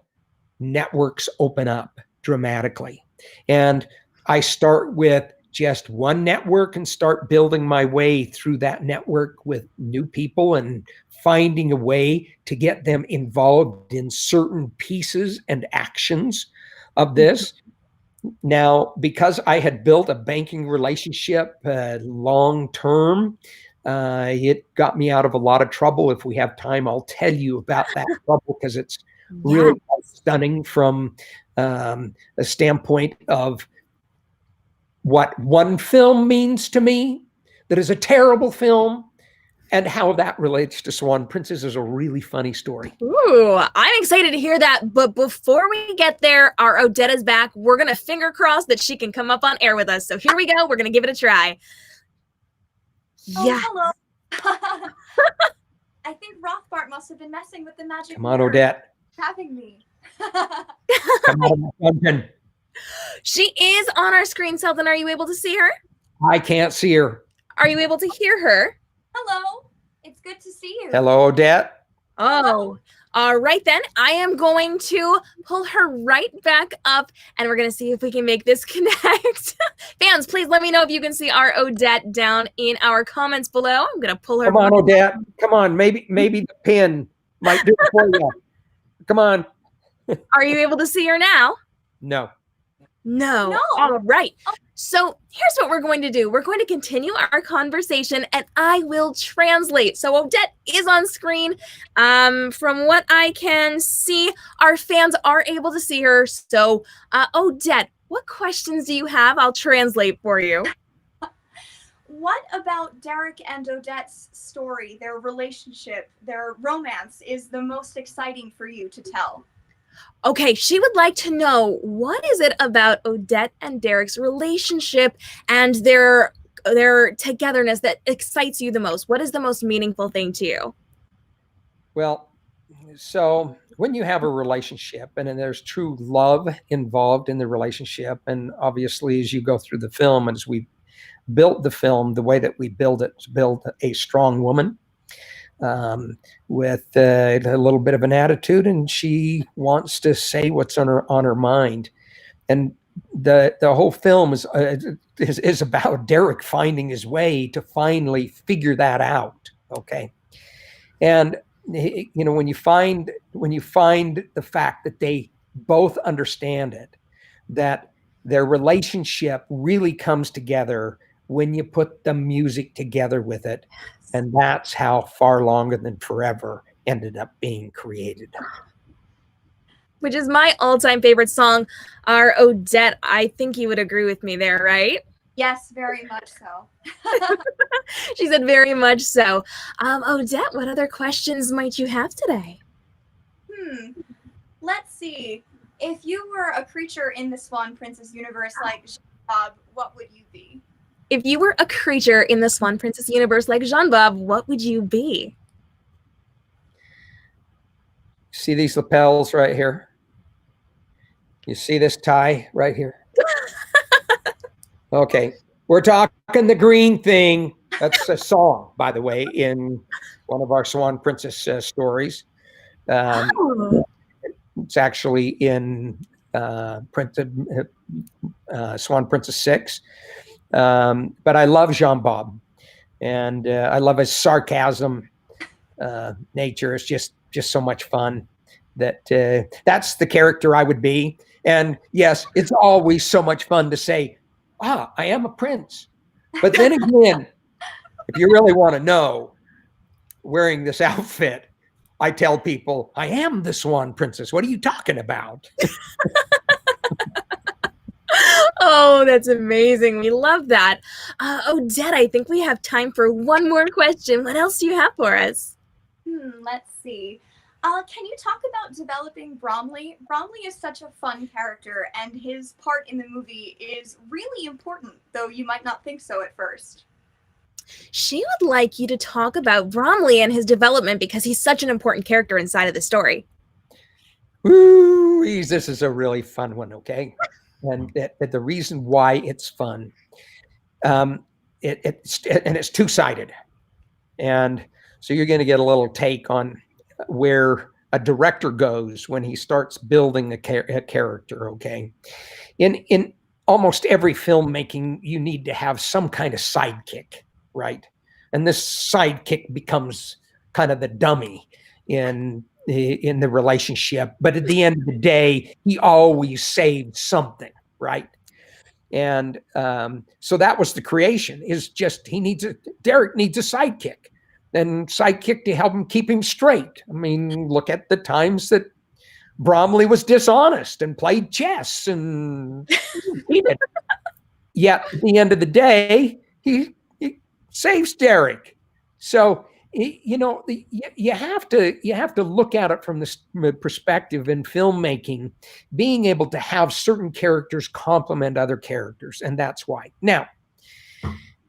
networks open up dramatically. And I start with just one network and start building my way through that network with new people, and finding a way to get them involved in certain pieces and actions of this. Now, because I had built a banking relationship long term, it got me out of a lot of trouble. If we have time, I'll tell you about that trouble because it's really quite stunning from a standpoint of what one film means to me that is a terrible film, and how that relates to Swan Princess is a really funny story. Ooh, I'm excited to hear that. But before we get there, our Odette is back. We're going to finger cross that she can come up on air with us. So here we go. We're going to give it a try. Yeah. Hello. I think Rothbart must have been messing with the magic. Come on, Odette. Having me. Come on, she is on our screen, Seldon. Are you able to see her? I can't see her. Are you able to hear her? Hello. It's good to see you. Hello, Odette. Oh, all right then. I am going to pull her right back up, and we're going to see if we can make this connect. Fans, please let me know if you can see our Odette down in our comments below. I'm going to pull her. Come on, Odette. Come on. Maybe the pin might do it for you. Come on. Are you able to see her now? No. All right. So here's what we're going to do. We're going to continue our conversation, and I will translate. So Odette is on screen. From what I can see, our fans are able to see her. So Odette, what questions do you have? I'll translate for you. What about Derek and Odette's story, their relationship, their romance is the most exciting for you to tell? Okay, she would like to know, what is it about Odette and Derek's relationship and their togetherness that excites you the most? What is the most meaningful thing to you? Well, so when you have a relationship and then there's true love involved in the relationship, and obviously as you go through the film, and as we built the film, the way that we build it is build a strong woman with a little bit of an attitude, and she wants to say what's on her mind. And the whole film is about Derek finding his way to finally figure that out. Okay, and when you find the fact that they both understand it, that their relationship really comes together when you put the music together with it. And that's how Far Longer Than Forever ended up being created. Which is my all-time favorite song. Our Odette, I think you would agree with me there, right? Yes, very much so. She said very much so. Odette, what other questions might you have today? Let's see. If you were a creature in the Swan Princess universe like Bob, what would you be? If you were a creature in the Swan Princess universe like Jean-Bob, what would you be? See these lapels right here? You see this tie right here? Okay. We're talking the green thing. That's a song, by the way, in one of our Swan Princess stories. It's actually in Swan Princess 6. But I love Jean-Bob, and I love his sarcasm nature. It's just so much fun. That's the character I would be. And yes, it's always so much fun to say, I am a prince. But then again, if you really want to know, wearing this outfit, I tell people, I am the Swan Princess. What are you talking about? Oh, that's amazing. We love that. Odette, I think we have time for one more question. What else do you have for us? Let's see. Can you talk about developing Bromley? Bromley is such a fun character, and his part in the movie is really important, though you might not think so at first. She would like you to talk about Bromley and his development because he's such an important character inside of the story. Woo! This is a really fun one, okay? And the reason why it's fun, it's two-sided. And so you're going to get a little take on where a director goes when he starts building a character, okay? In almost every filmmaking, you need to have some kind of sidekick, right? And this sidekick becomes kind of the dummy in the relationship. But at the end of the day, he always saved something, right? And so that was the creation, is just Derek needs a sidekick, and sidekick to help him keep him straight. I mean, look at the times that Bromley was dishonest and played chess and cheated. Yet at the end of the day, he saves Derek. So, you know, you have to look at it from this perspective in filmmaking, being able to have certain characters complement other characters, and that's why. Now,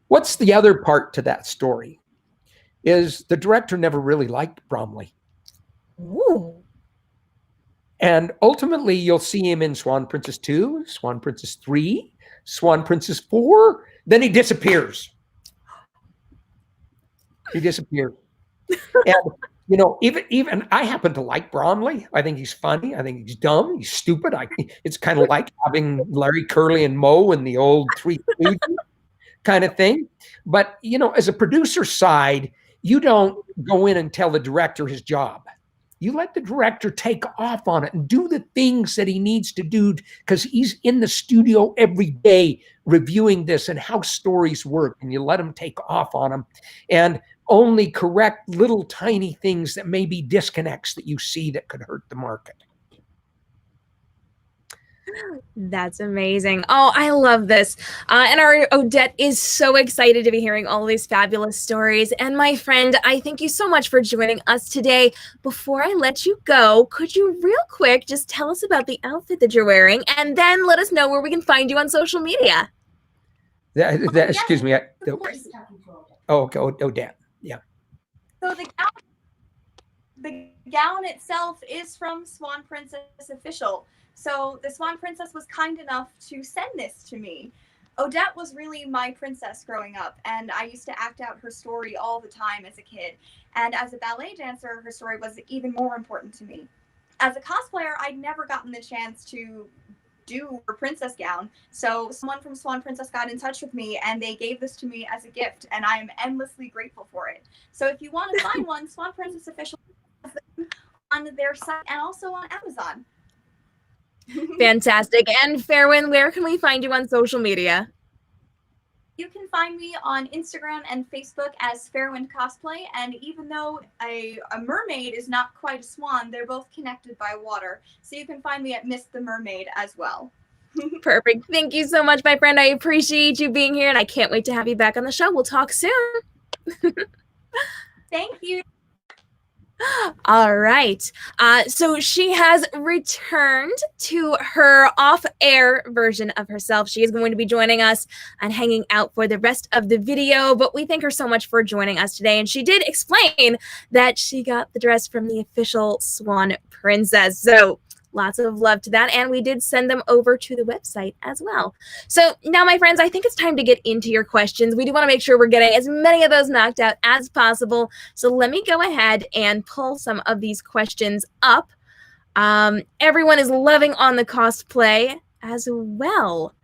what's the other part to that story? Is the director never really liked Bromley. Ooh. And ultimately, you'll see him in Swan Princess 2, Swan Princess 3, Swan Princess 4. Then he disappears. He disappeared. And, you know, even I happen to like Bromley. I think he's funny. I think he's dumb. He's stupid. It's kind of like having Larry, Curly, and Moe in the old Three Stooges kind of thing. But, you know, as a producer side, you don't go in and tell the director his job. You let the director take off on it and do the things that he needs to do, because he's in the studio every day reviewing this and how stories work, and you let him take off on them and only correct little tiny things that may be disconnects that you see that could hurt the market. That's amazing. Oh, I love this. And our Odette is so excited to be hearing all these fabulous stories. And my friend, I thank you so much for joining us today. Before I let you go, could you real quick just tell us about the outfit that you're wearing, and then let us know where we can find you on social media? Excuse me. Okay, Odette. Yeah. So the gown itself is from Swan Princess Official. So the Swan Princess was kind enough to send this to me. Odette was really my princess growing up, and I used to act out her story all the time as a kid. And as a ballet dancer, her story was even more important to me. As a cosplayer, I'd never gotten the chance to do her princess gown. So someone from Swan Princess got in touch with me, and they gave this to me as a gift, and I'm endlessly grateful for it. So if you want to find one, Swan Princess Official has them on their site and also on Amazon. Fantastic. And Fairwind, where can we find you on social media? You can find me on Instagram and Facebook as Fairwind Cosplay, and even though a mermaid is not quite a swan, they're both connected by water. So you can find me at Miss the Mermaid as well. Perfect. Thank you so much, my friend. I appreciate you being here, and I can't wait to have you back on the show. We'll talk soon. Thank you. All right. So she has returned to her off-air version of herself. She is going to be joining us and hanging out for the rest of the video, but we thank her so much for joining us today. And she did explain that she got the dress from the official Swan Princess. So lots of love to that. And we did send them over to the website as well. So now, my friends, I think it's time to get into your questions. We do want to make sure we're getting as many of those knocked out as possible. So let me go ahead and pull some of these questions up. Everyone is loving on the cosplay as well.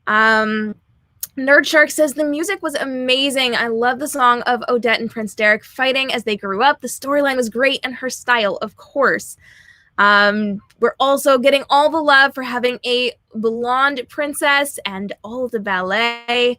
Nerd Shark says the music was amazing. I love the song of Odette and Prince Derek fighting as they grew up. The storyline was great, and her style, of course. We're also getting all the love for having a blonde princess and all of the ballet.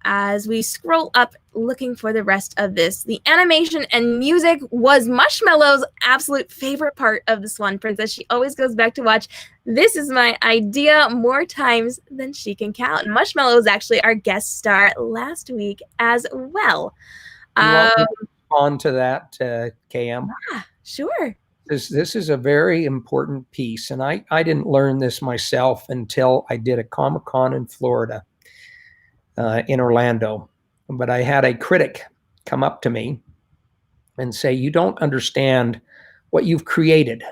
As we scroll up looking for the rest of this, the animation and music was Marshmallow's absolute favorite part of the Swan Princess. She always goes back to watch This Is My Idea more times than she can count. And Marshmallow was actually our guest star last week as well. On to that, KM. Sure. This is a very important piece, and I didn't learn this myself until I did a Comic-Con in Florida, in Orlando. But I had a critic come up to me and say, "You don't understand what you've created."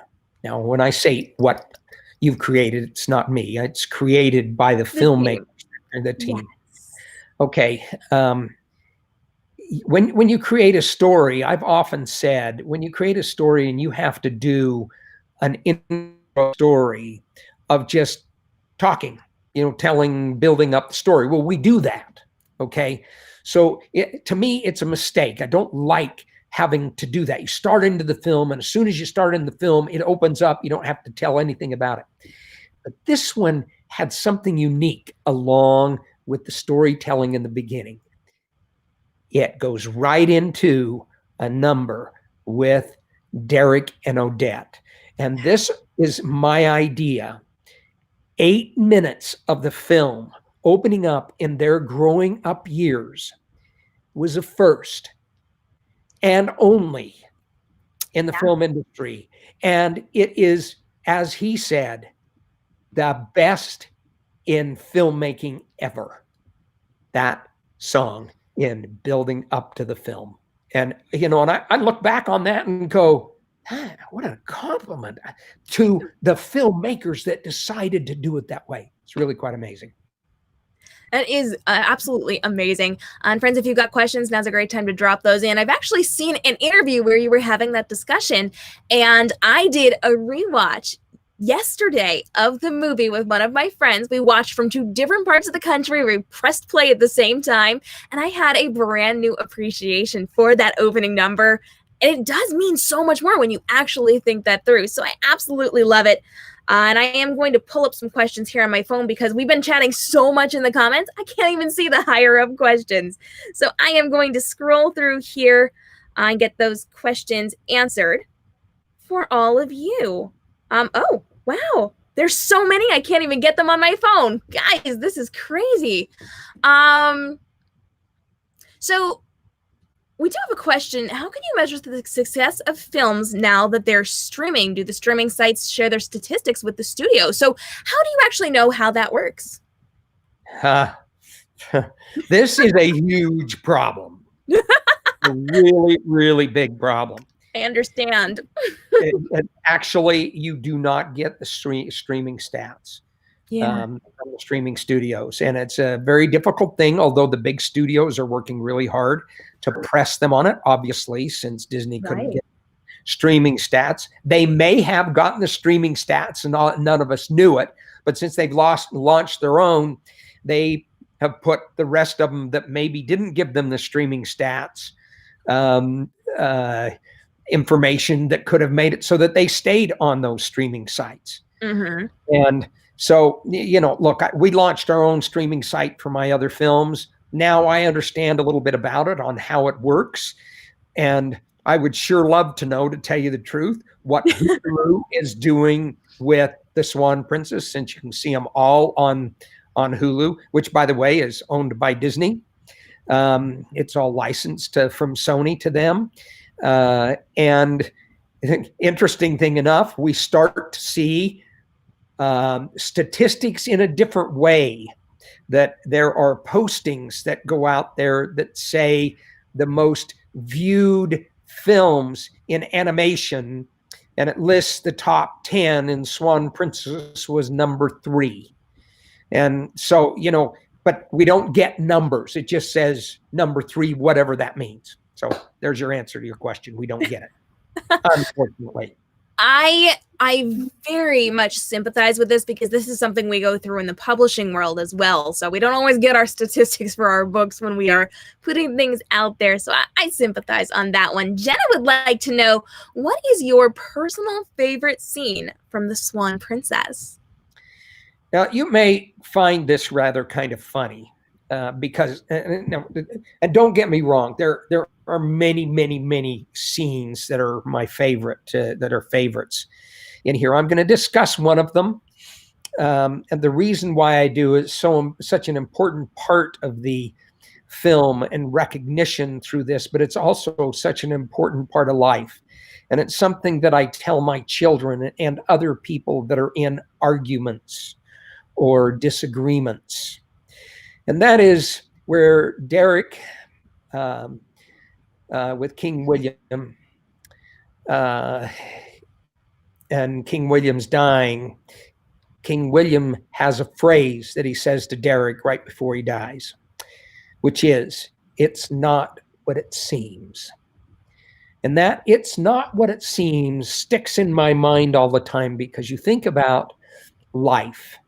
Now, when I say what you've created, it's not me. It's created by the filmmaker and the team. Yes. Okay. When you create a story, I've often said, when you create a story and you have to do an intro story of just talking, building up the story. Well, we do that, okay? So to me, it's a mistake. I don't like having to do that. You start into the film, and as soon as you start in the film, it opens up. You don't have to tell anything about it. But this one had something unique along with the storytelling in the beginning. It goes right into a number with Derek and Odette. And this is my idea. 8 minutes of the film opening up in their growing up years was a first and only in the film industry. And it is, as he said, the best in filmmaking ever. That song in building up to the film. And, and I look back on that and go, what a compliment to the filmmakers that decided to do it that way. It's really quite amazing. That is absolutely amazing. And friends, if you've got questions, now's a great time to drop those in. I've actually seen an interview where you were having that discussion, and I did a rewatch yesterday of the movie with one of my friends. We watched from 2 different parts of the country. We pressed play at the same time, and I had a brand new appreciation for that opening number. And it does mean so much more when you actually think that through. So I absolutely love it. And I am going to pull up some questions here on my phone because we've been chatting so much in the comments. I can't even see the higher up questions. So I am going to scroll through here and get those questions answered for all of you. Oh, wow. There's so many. I can't even get them on my phone. Guys, this is crazy. So we do have a question. How can you measure the success of films now that they're streaming? Do the streaming sites share their statistics with the studio? So how do you actually know how that works? This is a huge problem. A really, really big problem. I understand. Actually, you do not get the streaming stats. From the streaming studios. And it's a very difficult thing, although the big studios are working really hard to press them on it, obviously, since Disney couldn't get streaming stats. They may have gotten the streaming stats and none of us knew it, but since they've launched their own, they have put the rest of them that maybe didn't give them the streaming stats information that could have made it so that they stayed on those streaming sites. Mm-hmm. And so, look, we launched our own streaming site for my other films. Now I understand a little bit about it on how it works. And I would sure love to know, to tell you the truth, what Hulu is doing with the Swan Princess, since you can see them all on Hulu, which, by the way, is owned by Disney. It's all licensed from Sony to them. And interesting thing enough, we start to see statistics in a different way, that there are postings that go out there that say the most viewed films in animation, and it lists the top 10, and Swan Princess was number 3. And so, but we don't get numbers. It just says number 3, whatever that means. So there's your answer to your question. We don't get it, unfortunately. I very much sympathize with this because this is something we go through in the publishing world as well. So we don't always get our statistics for our books when we are putting things out there. So I sympathize on that one. Jenna would like to know, what is your personal favorite scene from The Swan Princess? Now, you may find this rather kind of funny. Because, and don't get me wrong, there are many, many, many scenes that are my favorite, that are favorites in here. I'm going to discuss one of them, and the reason why I do is such an important part of the film and recognition through this, but it's also such an important part of life, and it's something that I tell my children and other people that are in arguments or disagreements. And that is where Derek, with King William, and King William's dying, King William has a phrase that he says to Derek right before he dies, which is, "It's not what it seems." And that "it's not what it seems" sticks in my mind all the time, because you think about life.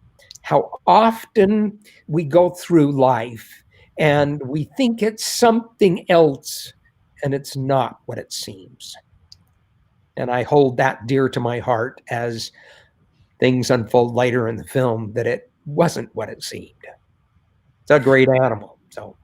How often we go through life and we think it's something else, and it's not what it seems. And I hold that dear to my heart as things unfold later in the film, that wasn't what it seemed. It's a great animal. So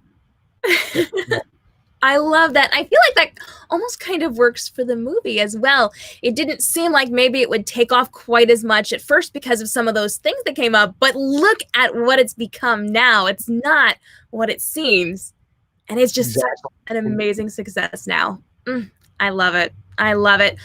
I love that. I feel like that almost kind of works for the movie as well. It didn't seem like maybe it would take off quite as much at first because of some of those things that came up, but look at what it's become now. It's not what it seems. And it's just such an amazing success now. I love it. I love it.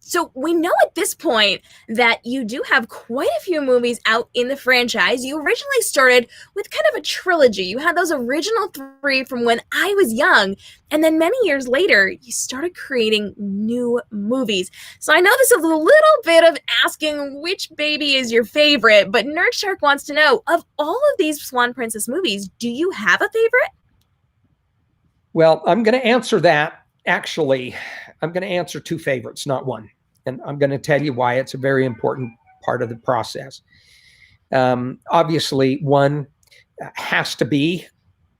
So we know at this point that you do have quite a few movies out in the franchise. You originally started with kind of a trilogy. You had those original 3 from when I was young. And then many years later, you started creating new movies. So I know this is a little bit of asking which baby is your favorite, but Nerd Shark wants to know, of all of these Swan Princess movies, do you have a favorite? Well, I'm going to answer that. Actually, I'm going to answer 2 favorites, not 1. And I'm going to tell you why it's a very important part of the process. Obviously, 1 has to be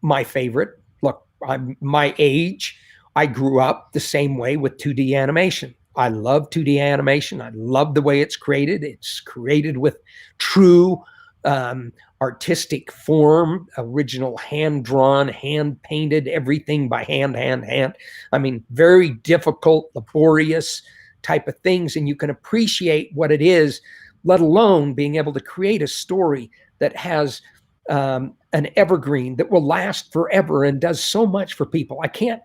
my favorite. Look, I'm my age. I grew up the same way with 2D animation. I love 2D animation. I love the way it's created. It's created with true artistic form, original hand-drawn, hand-painted, everything by hand. I mean, very difficult, laborious type of things, and you can appreciate what it is, let alone being able to create a story that has an evergreen that will last forever and does so much for people. I can't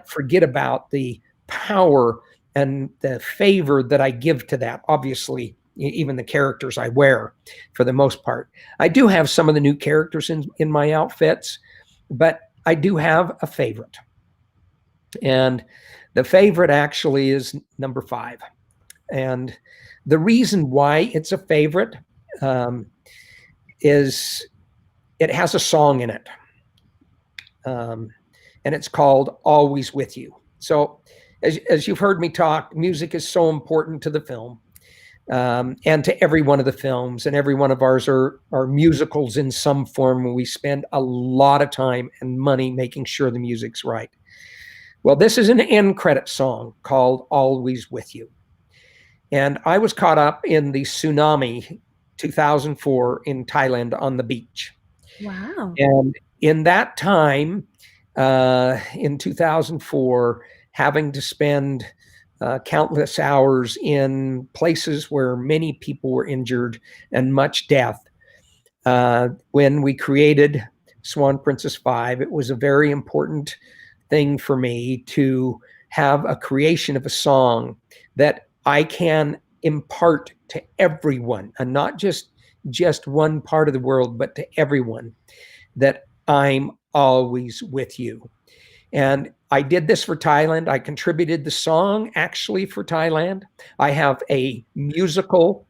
forget about the power and the favor that I give to that. Obviously, even the characters I wear, for the most part. I do have some of the new characters in my outfits, but I do have a favorite. And the favorite actually is number 5. And the reason why it's a favorite is it has a song in it. And it's called Always With You. So as you've heard me talk, music is so important to the film. And to every one of the films, and every one of ours are musicals in some form where we spend a lot of time and money making sure the music's right. Well, this is an end credit song called Always With You. And I was caught up in the tsunami 2004 in Thailand on the beach. Wow. And in that time, in 2004, having to spend countless hours in places where many people were injured and much death. When we created Swan Princess 5, it was a very important thing for me to have a creation of a song that I can impart to everyone, and not just one part of the world, but to everyone, that I'm always with you. And I did this for Thailand. I contributed the song actually for Thailand. I have a musical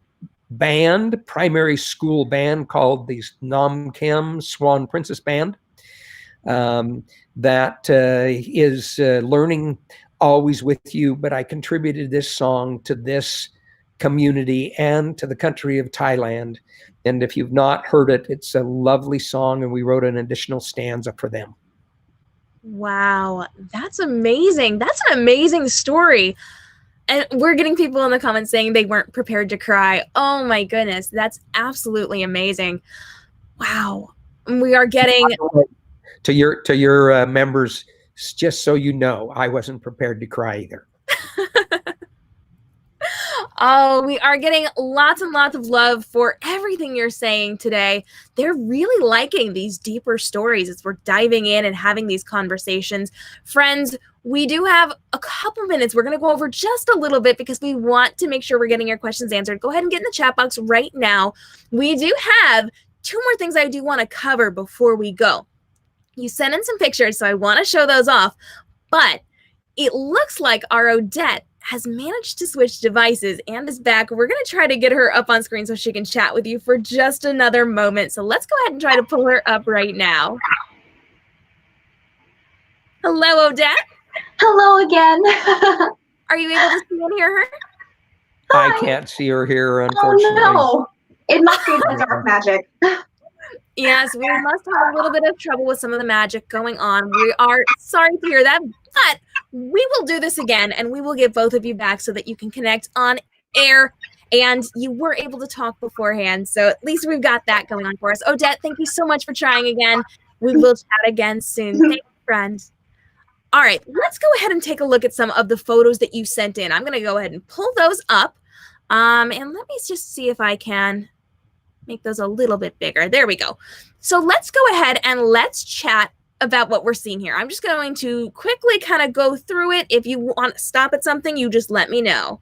band, primary school band called the Nam Kem Swan Princess Band that is learning Always With You. But I contributed this song to this community and to the country of Thailand. And if you've not heard it, it's a lovely song, and we wrote an additional stanza for them. Wow, that's amazing. That's an amazing story. And we're getting people in the comments saying they weren't prepared to cry. Oh my goodness, that's absolutely amazing. Wow. We are getting to your members, just so you know, I wasn't prepared to cry either. Oh, we are getting lots and lots of love for everything you're saying today. They're really liking these deeper stories as we're diving in and having these conversations. Friends, we do have a couple minutes. We're going to go over just a little bit because we want to make sure we're getting your questions answered. Go ahead and get in the chat box right now. We do have 2 more things I do want to cover before we go. You sent in some pictures, so I want to show those off. But it looks like our Odette has managed to switch devices and is back. We're going to try to get her up on screen so she can chat with you for just another moment. So let's go ahead and try to pull her up right now. Hello, Odette. Hello again. Are you able to see and hear her? I can't see or hear her, unfortunately. Oh, no. It must be the dark magic. Yes, we must have a little bit of trouble with some of the magic going on. We are sorry to hear that, but we will do this again, and we will get both of you back so that you can connect on air And you were able to talk beforehand, so at least we've got that going on for us. Odette, thank you so much for trying again. We will chat again soon. Thank you, friend. All right, let's go ahead and take a look at some of the photos that you sent in. I'm going to go ahead and pull those up. And let me just see if I can make those a little bit bigger. There we go. So let's go ahead and let's chat about what we're seeing here. I'm just going to quickly kind of go through it. If you want to stop at something, you just let me know.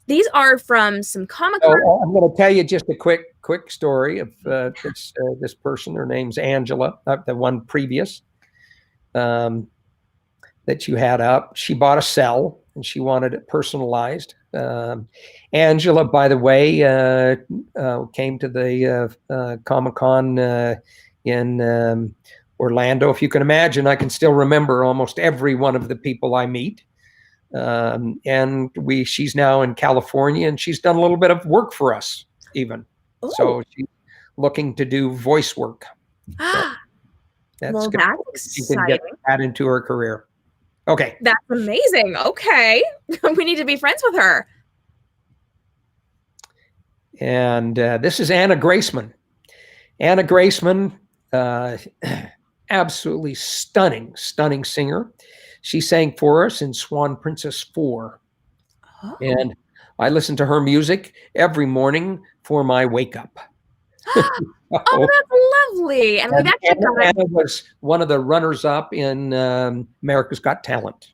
These are from some Comic-Con. So I'm going to tell you just a quick story of this person. Her name's Angela, the one previous that you had up. She bought a cell and she wanted it personalized. Angela, by the way, came to the Comic-Con in Orlando. If you can imagine, I can still remember almost every one of the people I meet. And she's now in California, and she's done a little bit of work for us even. Ooh. So she's looking to do voice work. Well, that's exciting. She can get that into her career. Okay. That's amazing. Okay. We need to be friends with her. And this is Anna Graceman. Anna Graceman, absolutely stunning singer. She sang for us in Swan Princess 4. Oh. And I listen to her music every morning for my wake up. Oh, that's lovely. And we've actually Anna was one of the runners up in America's Got Talent.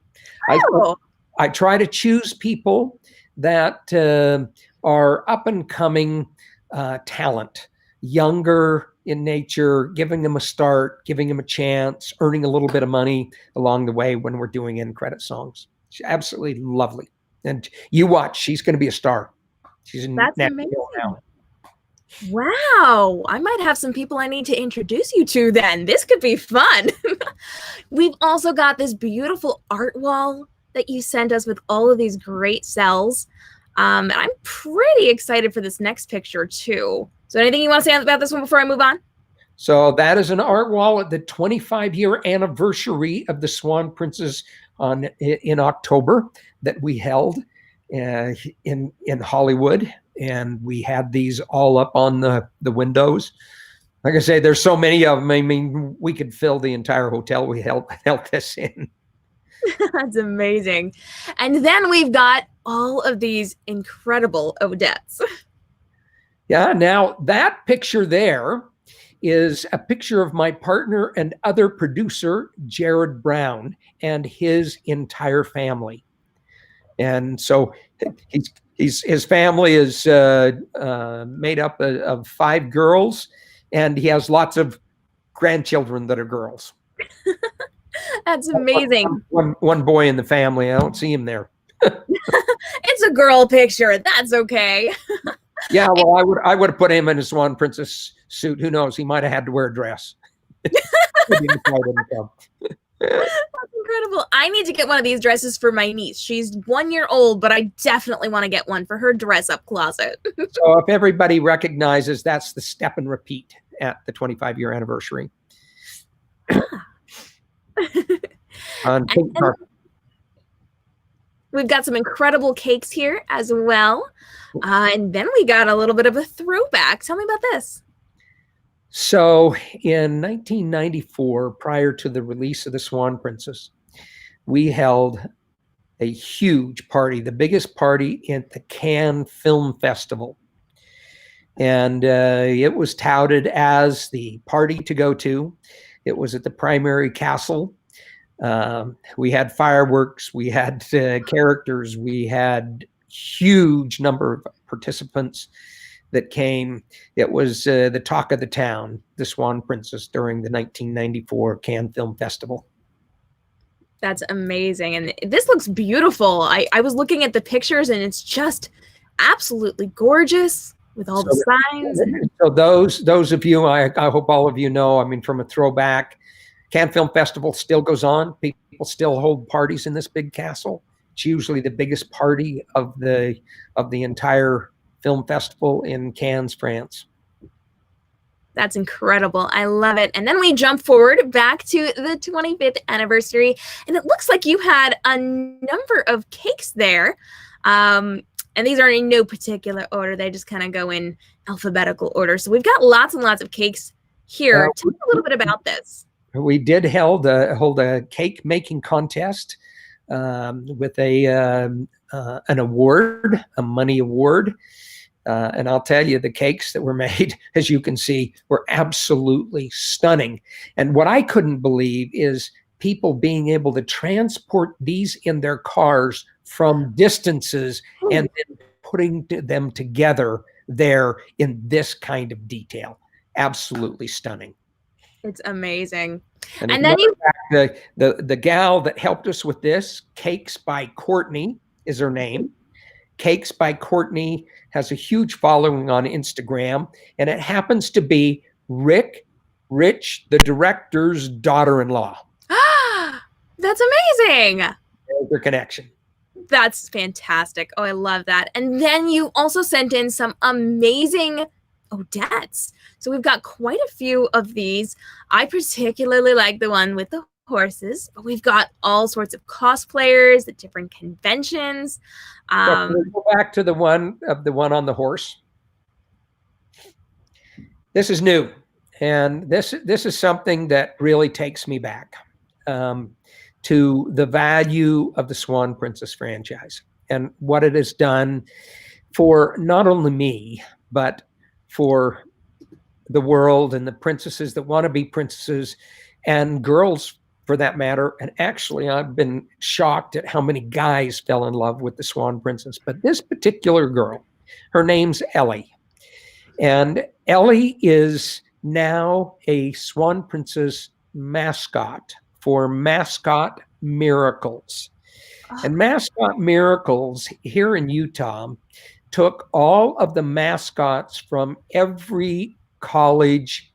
Oh. I try to choose people that are up and coming talent, younger in nature, giving them a start, giving them a chance, earning a little bit of money along the way when we're doing end credit songs. She's absolutely lovely. And you watch, she's going to be a star. She's in amazing. Now. Wow. I might have some people I need to introduce you to then. This could be fun. We've also got this beautiful art wall that you sent us with all of these great cells. And I'm pretty excited for this next picture too. So anything you want to say about this one before I move on? So that is an art wall at the 25-year anniversary of the Swan Princess in October that we held in Hollywood. And we had these all up on the windows. Like I say, there's so many of them. I mean, we could fill the entire hotel we held this in. That's amazing. And then we've got all of these incredible Odettes. Yeah, now that picture there is a picture of my partner and other producer, Jared Brown, and his entire family. And so his family is made up of 5 girls, and he has lots of grandchildren that are girls. That's amazing. One boy in the family. I don't see him there. It's a girl picture. That's okay. Yeah, well, I would have put him in a Swan Princess suit. Who knows? He might have had to wear a dress. That's incredible. I need to get one of these dresses for my niece. She's 1 year old, but I definitely want to get one for her dress-up closet. So if everybody recognizes, that's the step and repeat at the 25-year anniversary. We've got some incredible cakes here as well. And then we got a little bit of a throwback. Tell me about this. So in 1994, prior to the release of the Swan Princess, we held a huge party, the biggest party at the Cannes Film Festival. And it was touted as the party to go to. It was at the Primary Castle. We had fireworks, we had characters, we had huge number of participants that came. It was the talk of the town, the Swan Princess, during the 1994 Cannes Film Festival. That's amazing. And this looks beautiful. I was looking at the pictures and it's just absolutely gorgeous with all the signs. So those of you, I hope all of you know, I mean, from a throwback, Cannes Film Festival still goes on. People still hold parties in this big castle. It's usually the biggest party of the entire film festival in Cannes, France. That's incredible. I love it. And then we jump forward back to the 25th anniversary, and it looks like you had a number of cakes there. And And these are in no particular order. They just kind of go in alphabetical order. So we've got lots and lots of cakes here. Tell me a little bit about this. We did hold a cake making contest with an award, a money award. And I'll tell you, the cakes that were made, as you can see, were absolutely stunning. And what I couldn't believe is people being able to transport these in their cars from distances and then putting them together there in this kind of detail. Absolutely stunning. It's amazing. And then the gal that helped us with this, Cakes by Courtney is her name. Cakes by Courtney has a huge following on Instagram, and it happens to be Rich, the director's daughter-in-law. That's amazing. There's their connection. That's fantastic. Oh, I love that. And then you also sent in some amazing Odettes. So we've got quite a few of these. I particularly like the one with the horses, but we've got all sorts of cosplayers at different conventions. We'll go back to the one on the horse. This is new, and this is something that really takes me back to the value of the Swan Princess franchise and what it has done for not only me, but for the world and the princesses that want to be princesses and girls for that matter. And actually, I've been shocked at how many guys fell in love with the Swan Princess. But this particular girl, her name's Ellie. And Ellie is now a Swan Princess mascot for Mascot Miracles. And Mascot Miracles here in Utah took all of the mascots from every college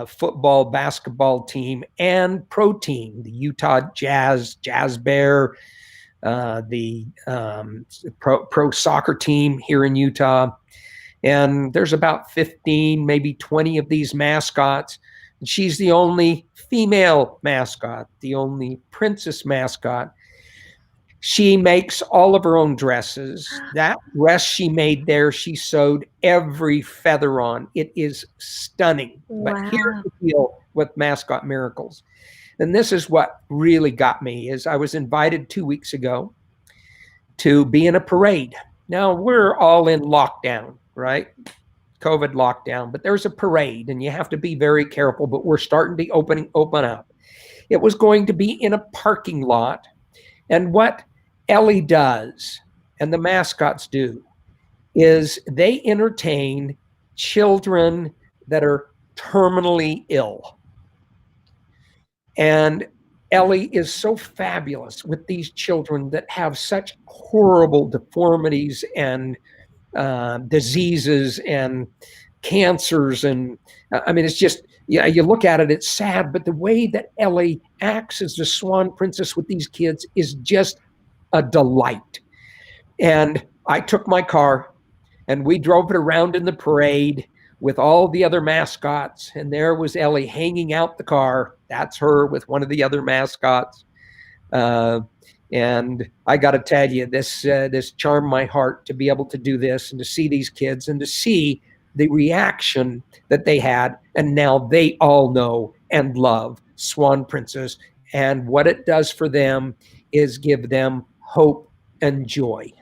football, basketball team and pro team, the Utah Jazz Bear, the pro soccer team here in Utah. And there's about 15, maybe 20 of these mascots. And she's the only female mascot, the only princess mascot. She makes all of her own dresses. That dress she made there, she sewed every feather on. It is stunning. Wow. But here's the deal with Mascot Miracles. And this is what really got me, is I was invited 2 weeks ago to be in a parade. Now, we're all in lockdown, right? COVID lockdown, but there's a parade and you have to be very careful, but we're starting to open up. It was going to be in a parking lot. And what Ellie does, and the mascots do, is they entertain children that are terminally ill. And Ellie is so fabulous with these children that have such horrible deformities and diseases and cancers. And I mean, it's just, yeah, you look at it, it's sad, but the way that Ellie acts as the Swan Princess with these kids is just a delight. And I took my car and we drove it around in the parade with all the other mascots. And there was Ellie hanging out the car. That's her with one of the other mascots. And I got to tell you, this charmed my heart to be able to do this and to see these kids and to see the reaction that they had. And now they all know and love Swan Princess. And what it does for them is give them hope and joy.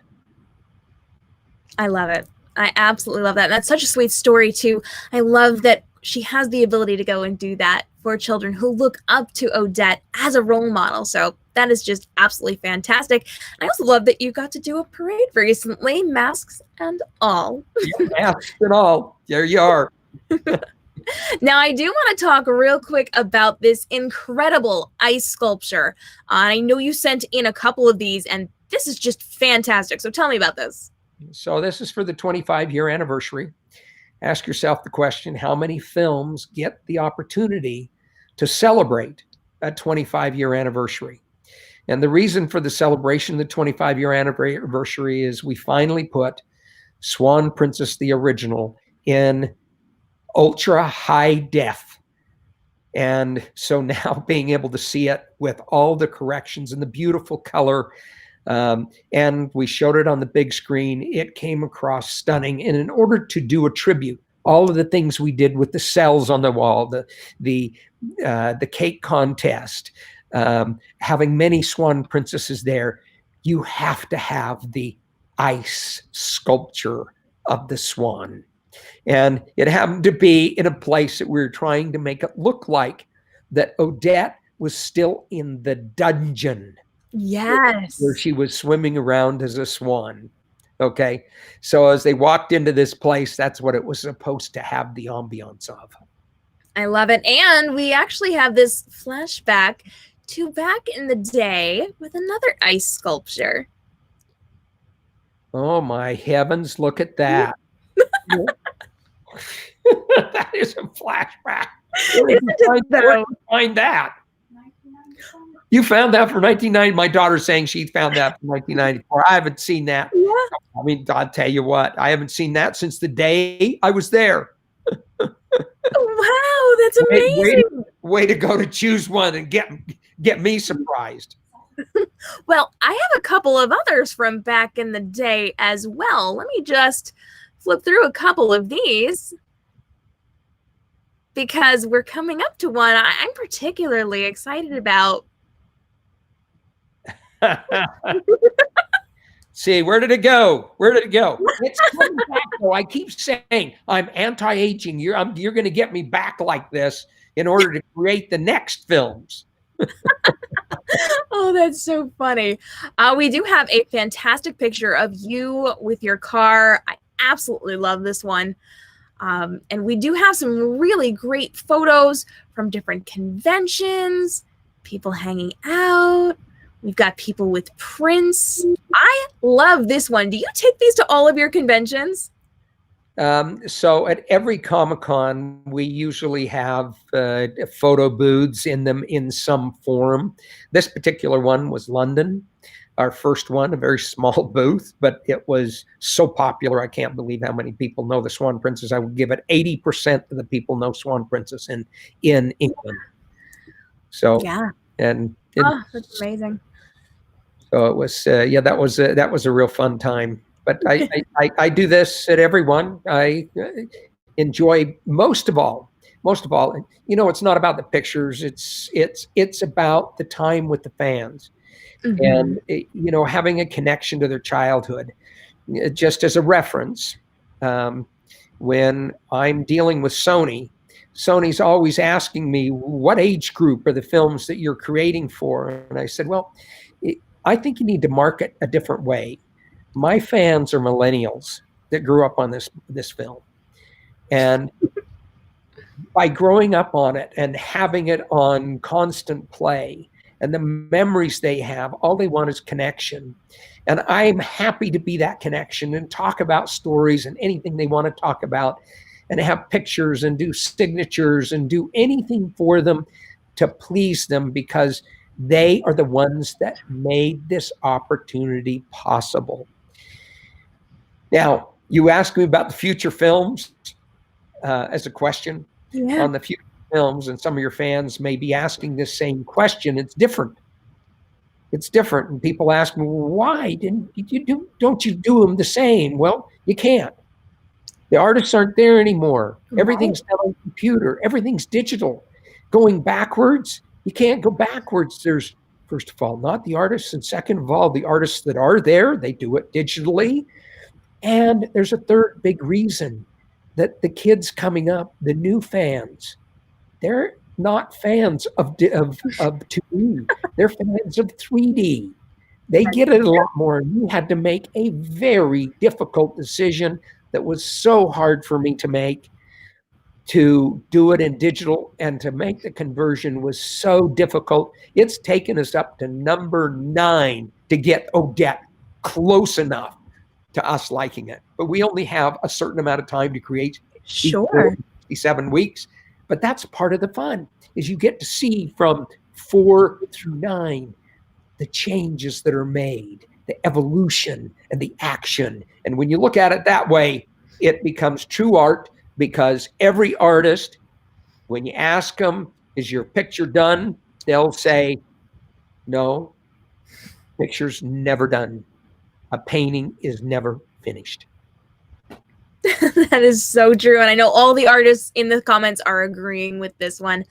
I love it. I absolutely love that. And that's such a sweet story, too. I love that she has the ability to go and do that for children who look up to Odette as a role model. So that is just absolutely fantastic. I also love that you got to do a parade recently, masks and all. Yeah, masks and all. There you are. Now, I do want to talk real quick about this incredible ice sculpture. I know you sent in a couple of these, and this is just fantastic. So tell me about this. So this is for the 25-year anniversary. Ask yourself the question, how many films get the opportunity to celebrate a 25-year anniversary? And the reason for the celebration of the 25-year anniversary is we finally put Swan Princess, the original, in ultra high def. And so now being able to see it with all the corrections and the beautiful color And we showed it on the big screen. It came across stunning. And in order to do a tribute, all of the things we did with the cells on the wall, the cake contest, having many swan princesses there, you have to have the ice sculpture of the swan. And it happened to be in a place that we were trying to make it look like that Odette was still in the dungeon. Yes. Where she was swimming around as a swan. Okay. So as they walked into this place, that's what it was supposed to have the ambiance of. I love it. And we actually have this flashback to back in the day with another ice sculpture. Oh my heavens, look at that. That is a flashback. Where did you find that? You found that for 1990. My daughter's saying she found that for 1994. I haven't seen that. Yeah. I mean, I'll tell you what, I haven't seen that since the day I was there. Wow, that's amazing. Way to go to choose one and get me surprised. Well, I have a couple of others from back in the day as well. Let me just flip through a couple of these because we're coming up to one I'm particularly excited about. See, where did it go? Where did it go? It's coming back, though. I keep saying I'm anti-aging. You're going to get me back like this in order to create the next films. Oh, that's so funny. We do have a fantastic picture of you with your car. I absolutely love this one. And we do have some really great photos from different conventions, people hanging out. We've got people with Prince. I love this one. Do you take these to all of your conventions? So at every Comic-Con, we usually have photo booths in them in some form. This particular one was London, our first one, a very small booth, but it was so popular. I can't believe how many people know the Swan Princess. I would give it 80% of the people know Swan Princess in England. So yeah, and that's amazing. So it was, that was a real fun time. But I do this at every one. I enjoy most of all. It's not about the pictures. It's about the time with the fans, and having a connection to their childhood. Just as a reference, when I'm dealing with Sony's always asking me, what age group are the films that you're creating for? And I said, well, I think you need to market a different way. My fans are millennials that grew up on this film. And by growing up on it and having it on constant play and the memories they have, all they want is connection. And I'm happy to be that connection and talk about stories and anything they want to talk about and have pictures and do signatures and do anything for them to please them, because they are the ones that made this opportunity possible. Now, you asked me about the future films as a question on the future films, and some of your fans may be asking this same question. It's different. And people ask me, well, why don't you do them the same? Well, you can't. The artists aren't there anymore. Everything's done on computer. Everything's digital. Going backwards, you can't go backwards. There's, first of all, not the artists, and second of all, the artists that are there, they do it digitally. And there's a third big reason, that the kids coming up, the new fans, they're not fans of 2D. They're fans of 3D. They get it a lot more. And you had to make a very difficult decision that was so hard for me to make. To do it in digital and to make the conversion was so difficult. It's taken us up to number 9 to get Odette close enough to us liking it. But we only have a certain amount of time to create. Sure. 7 weeks. But that's part of the fun, is you get to see from 4 through 9 the changes that are made, the evolution and the action. And when you look at it that way, it becomes true art. Because every artist, when you ask them, is your picture done? They'll say, no. Picture's never done. A painting is never finished. That is so true. And I know all the artists in the comments are agreeing with this one.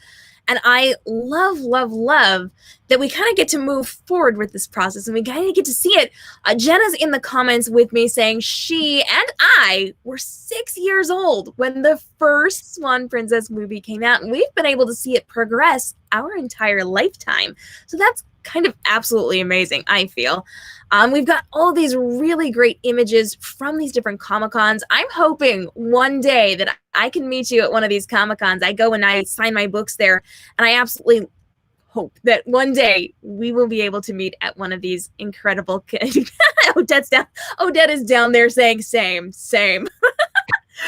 And I love, love, love that we kind of get to move forward with this process and we kind of get to see it. Jenna's in the comments with me saying she and I were 6 years old when the first Swan Princess movie came out, and we've been able to see it progress our entire lifetime. So that's kind of absolutely amazing, I feel. We've got all these really great images from these different Comic-Cons. I'm hoping one day that I can meet you at one of these Comic-Cons. I go and I sign my books there, and I absolutely hope that one day we will be able to meet at one of these incredible Odette is down there saying same.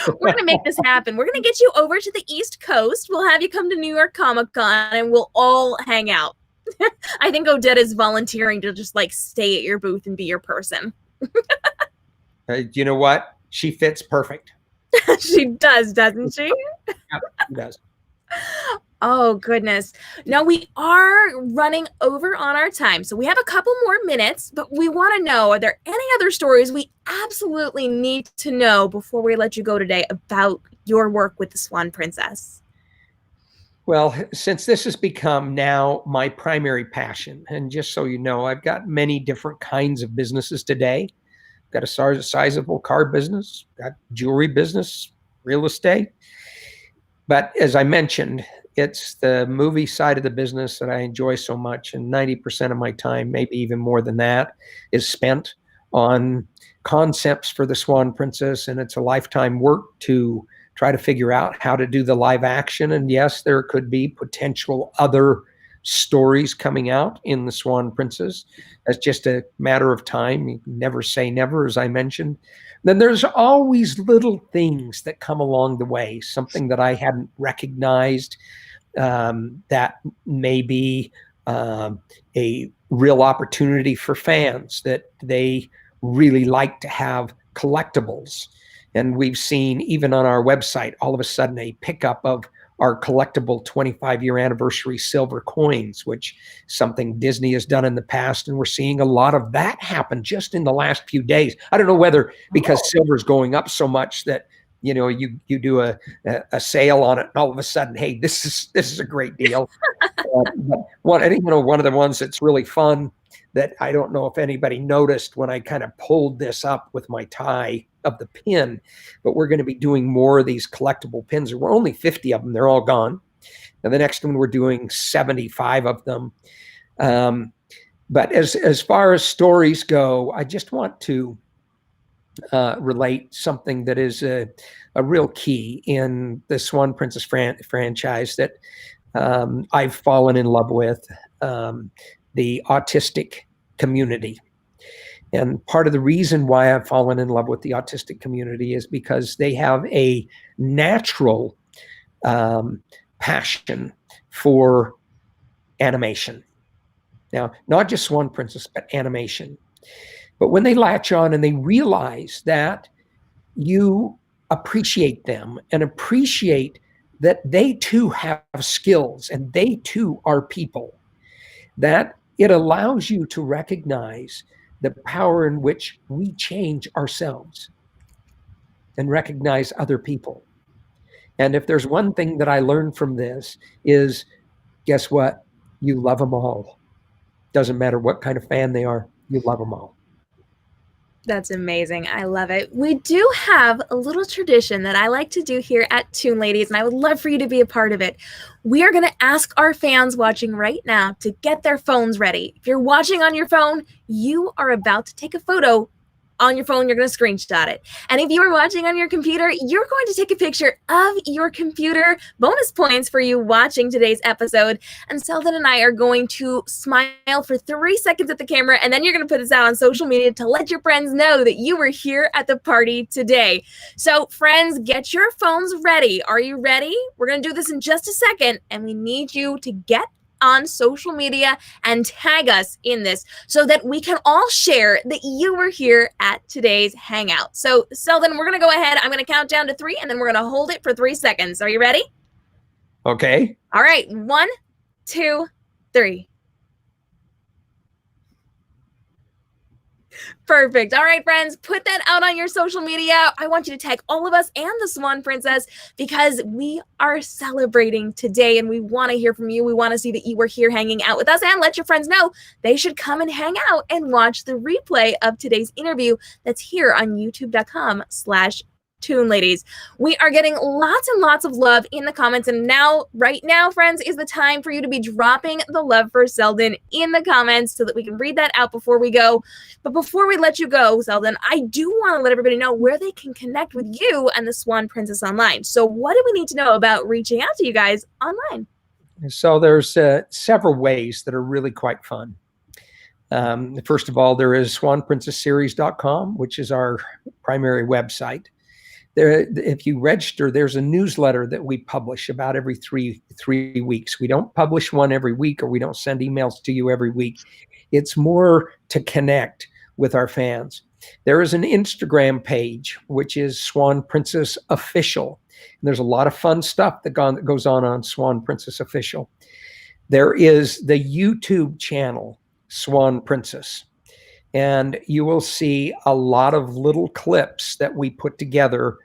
We're going to make this happen. We're going to get you over to the East Coast. We'll have you come to New York Comic-Con, and we'll all hang out. I think Odette is volunteering to just like stay at your booth and be your person. You know what? She fits perfect. She does, doesn't she? Yep, she does. Oh, goodness. Now, we are running over on our time, so we have a couple more minutes, but we want to know, are there any other stories we absolutely need to know before we let you go today about your work with the Swan Princess? Well, since this has become now my primary passion, and just so you know, I've got many different kinds of businesses today. Got a sizable car business, got jewelry business, real estate. But as I mentioned, it's the movie side of the business that I enjoy so much. And 90% of my time, maybe even more than that, is spent on concepts for the Swan Princess. And it's a lifetime work to try to figure out how to do the live action. And yes, there could be potential other stories coming out in the Swan Princess. That's just a matter of time. You can never say never, as I mentioned. Then there's always little things that come along the way, something that I hadn't recognized that may be a real opportunity for fans, that they really like to have collectibles. And we've seen, even on our website, all of a sudden a pickup of our collectible 25-year anniversary silver coins, which is something Disney has done in the past. And we're seeing a lot of that happen just in the last few days. I don't know whether because silver is going up so much that, you know, you do a sale on it, and all of a sudden, hey, this is a great deal. But one of the ones that's really fun that I don't know if anybody noticed when I kind of pulled this up with my tie of the pin, but we're going to be doing more of these collectible pins. We're only 50 of them. They're all gone. And the next one, we're doing 75 of them. But as far as stories go, I just want to relate something that is a real key in the Swan Princess franchise that I've fallen in love with, the autistic community. And part of the reason why I've fallen in love with the autistic community is because they have a natural passion for animation. Now, not just Swan Princess, but animation. But when they latch on and they realize that you appreciate them and appreciate that they too have skills and they too are people, that it allows you to recognize the power in which we change ourselves and recognize other people. And if there's one thing that I learned from this is, guess what? You love them all. Doesn't matter what kind of fan they are, you love them all. That's amazing. I love it. We do have a little tradition that I like to do here at Toon Ladies, and I would love for you to be a part of it. We are going to ask our fans watching right now to get their phones ready. If you're watching on your phone, you are about to take a photo on your phone. You're going to screenshot it. And if you are watching on your computer, you're going to take a picture of your computer. Bonus points for you watching today's episode. And Seldon and I are going to smile for 3 seconds at the camera, and then you're going to put this out on social media to let your friends know that you were here at the party today. So friends, get your phones ready. Are you ready? We're going to do this in just a second, and we need you to get on social media and tag us in this so that we can all share that you were here at today's hangout. So Seldon, we're going to go ahead. I'm going to count down to 3, and then we're going to hold it for 3 seconds. Are you ready? Okay. All right. 1, 2, 3. Perfect. All right, friends, put that out on your social media. I want you to tag all of us and the Swan Princess because we are celebrating today and we want to hear from you. We want to see that you were here hanging out with us, and let your friends know they should come and hang out and watch the replay of today's interview that's here on youtube.com/Toon Ladies. We are getting lots and lots of love in the comments, and right now, friends, is the time for you to be dropping the love for Seldon in the comments so that we can read that out before we go. But before we let you go, Seldon, I do want to let everybody know where they can connect with you and the Swan Princess online. So what do we need to know about reaching out to you guys online? So there's several ways that are really quite fun. First of all, there is swanprincessseries.com, which is our primary website. There, if you register, there's a newsletter that we publish about every three weeks. We don't publish one every week, or we don't send emails to you every week. It's more to connect with our fans. There is an Instagram page, which is Swan Princess Official. And there's a lot of fun stuff that goes on Swan Princess Official. There is the YouTube channel, Swan Princess. And you will see a lot of little clips that we put together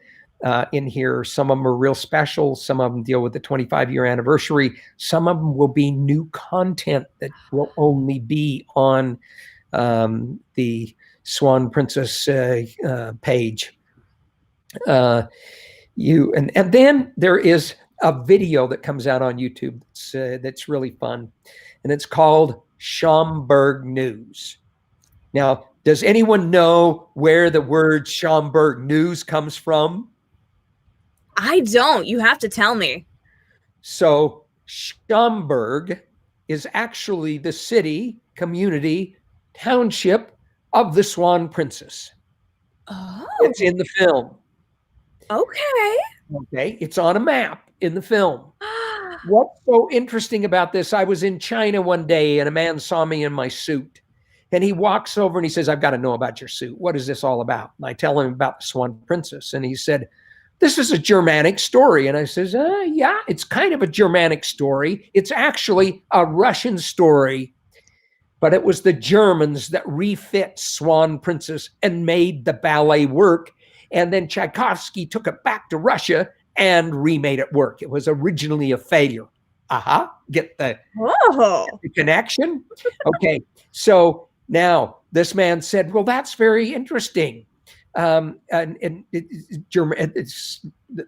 in here. Some of them are real special. Some of them deal with the 25-year anniversary. Some of them will be new content that will only be on the Swan Princess page. And then there is a video that comes out on YouTube that's really fun, and it's called Schaumburg News. Now, does anyone know where the word Schaumburg News comes from? I don't. You have to tell me. So Schaumburg is actually the city, community, township of the Swan Princess. Oh. It's in the film. Okay. Okay, it's on a map in the film. What's so interesting about this? I was in China one day and a man saw me in my suit. And he walks over and he says, "I've got to know about your suit. What is this all about?" And I tell him about the Swan Princess. And he said, "This is a Germanic story." And I says, "Yeah, it's kind of a Germanic story. It's actually a Russian story. But it was the Germans that refit Swan Princess and made the ballet work. And then Tchaikovsky took it back to Russia and remade it work. It was originally a failure." Get the connection? Okay, so now this man said, "Well, that's very interesting. And it's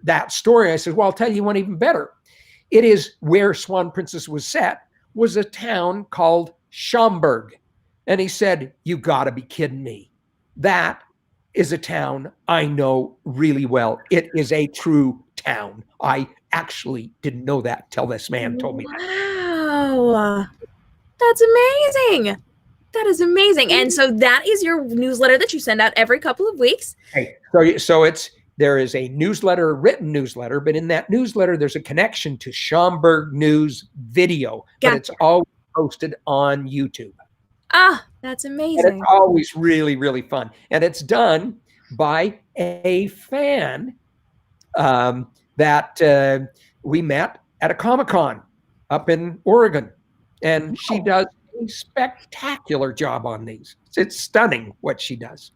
that story." I said, "Well, I'll tell you one even better. It is where Swan Princess was set, was a town called Schaumburg." And he said, "You got to be kidding me. That is a town I know really well. It is a true town. I actually didn't know that till this man told me that." Wow. That's amazing. That is amazing. And so that is your newsletter that you send out every couple of weeks. Okay, so there is a newsletter, a written newsletter, but in that newsletter, there's a connection to Schaumburg News video, but it's always posted on YouTube. That's amazing. And it's always really, really fun. And it's done by a fan that we met at a Comic-Con up in Oregon. And she does a spectacular job on these. It's stunning what she does.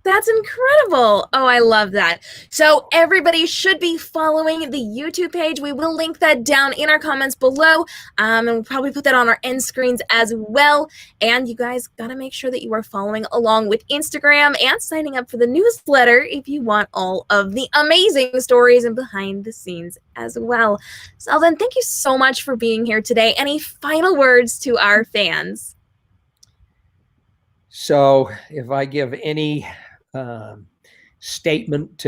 That's incredible. Oh, I love that. So everybody should be following the YouTube page. We will link that down in our comments below. And we'll probably put that on our end screens as well. And you guys got to make sure that you are following along with Instagram and signing up for the newsletter if you want all of the amazing stories and behind the scenes as well. Seldon, thank you so much for being here today. Any final words to our fans? So if I give any statement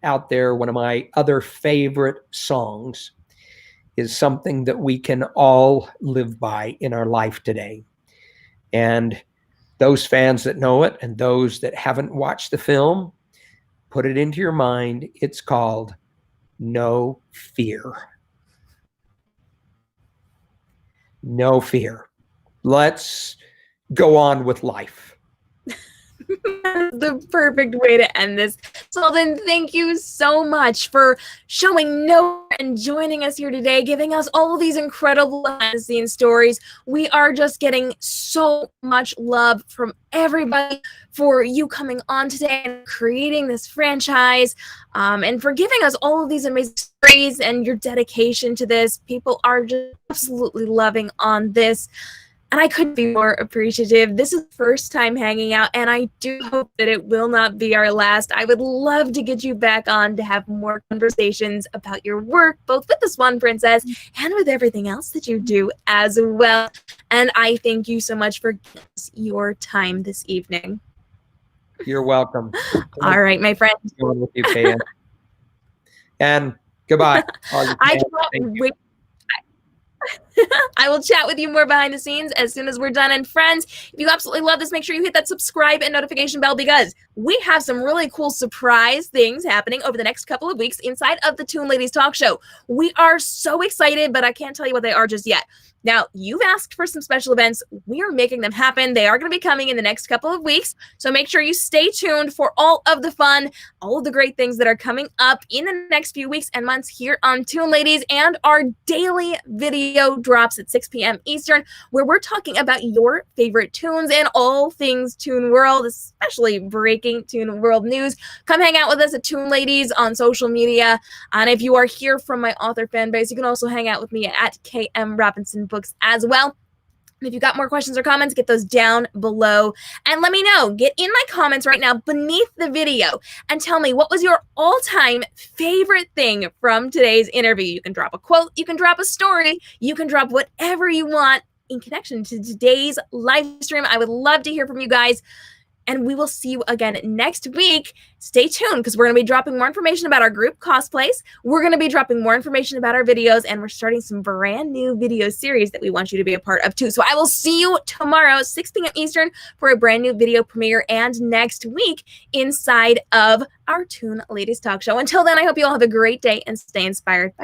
out there, one of my other favorite songs is something that we can all live by in our life today. And those fans that know it and those that haven't watched the film, put it into your mind. It's called No Fear. No fear. Let's go on with life. The perfect way to end this. Seldon, thank you so much for showing no and joining us here today, giving us all of these incredible behind-the-scenes stories. We are just getting so much love from everybody for you coming on today and creating this franchise, and for giving us all of these amazing stories and your dedication to this. People are just absolutely loving on this. And I couldn't be more appreciative. This is the first time hanging out, and I do hope that it will not be our last. I would love to get you back on to have more conversations about your work, both with the Swan Princess and with everything else that you do as well. And I thank you so much for giving us your time this evening. You're welcome. All right, my friend. Going with you, Kaya. And goodbye. I cannot wait. I will chat with you more behind the scenes as soon as we're done. And friends, if you absolutely love this, make sure you hit that subscribe and notification bell, because we have some really cool surprise things happening over the next couple of weeks inside of the Toon Ladies Talk Show. We are so excited, but I can't tell you what they are just yet. Now, you've asked for some special events. We are making them happen. They are going to be coming in the next couple of weeks. So make sure you stay tuned for all of the fun, all of the great things that are coming up in the next few weeks and months here on Toon Ladies, and our daily video drops at 6 p.m. Eastern, where we're talking about your favorite tunes and all things Toon World, especially breaking Toon World news. Come hang out with us at Toon Ladies on social media. And if you are here from my author fan base, you can also hang out with me at KM Robinson Books as well. And if you've got more questions or comments, get those down below and let me know. Get in my comments right now beneath the video and tell me, what was your all-time favorite thing from today's interview? You can drop a quote, you can drop a story, you can drop whatever you want in connection to today's live stream. I would love to hear from you guys. And we will see you again next week. Stay tuned, because we're going to be dropping more information about our group cosplays. We're going to be dropping more information about our videos, and we're starting some brand new video series that we want you to be a part of too. So I will see you tomorrow, 6 p.m. Eastern, for a brand new video premiere, and next week inside of our Toon Ladies Talk Show. Until then, I hope you all have a great day and stay inspired. Bye.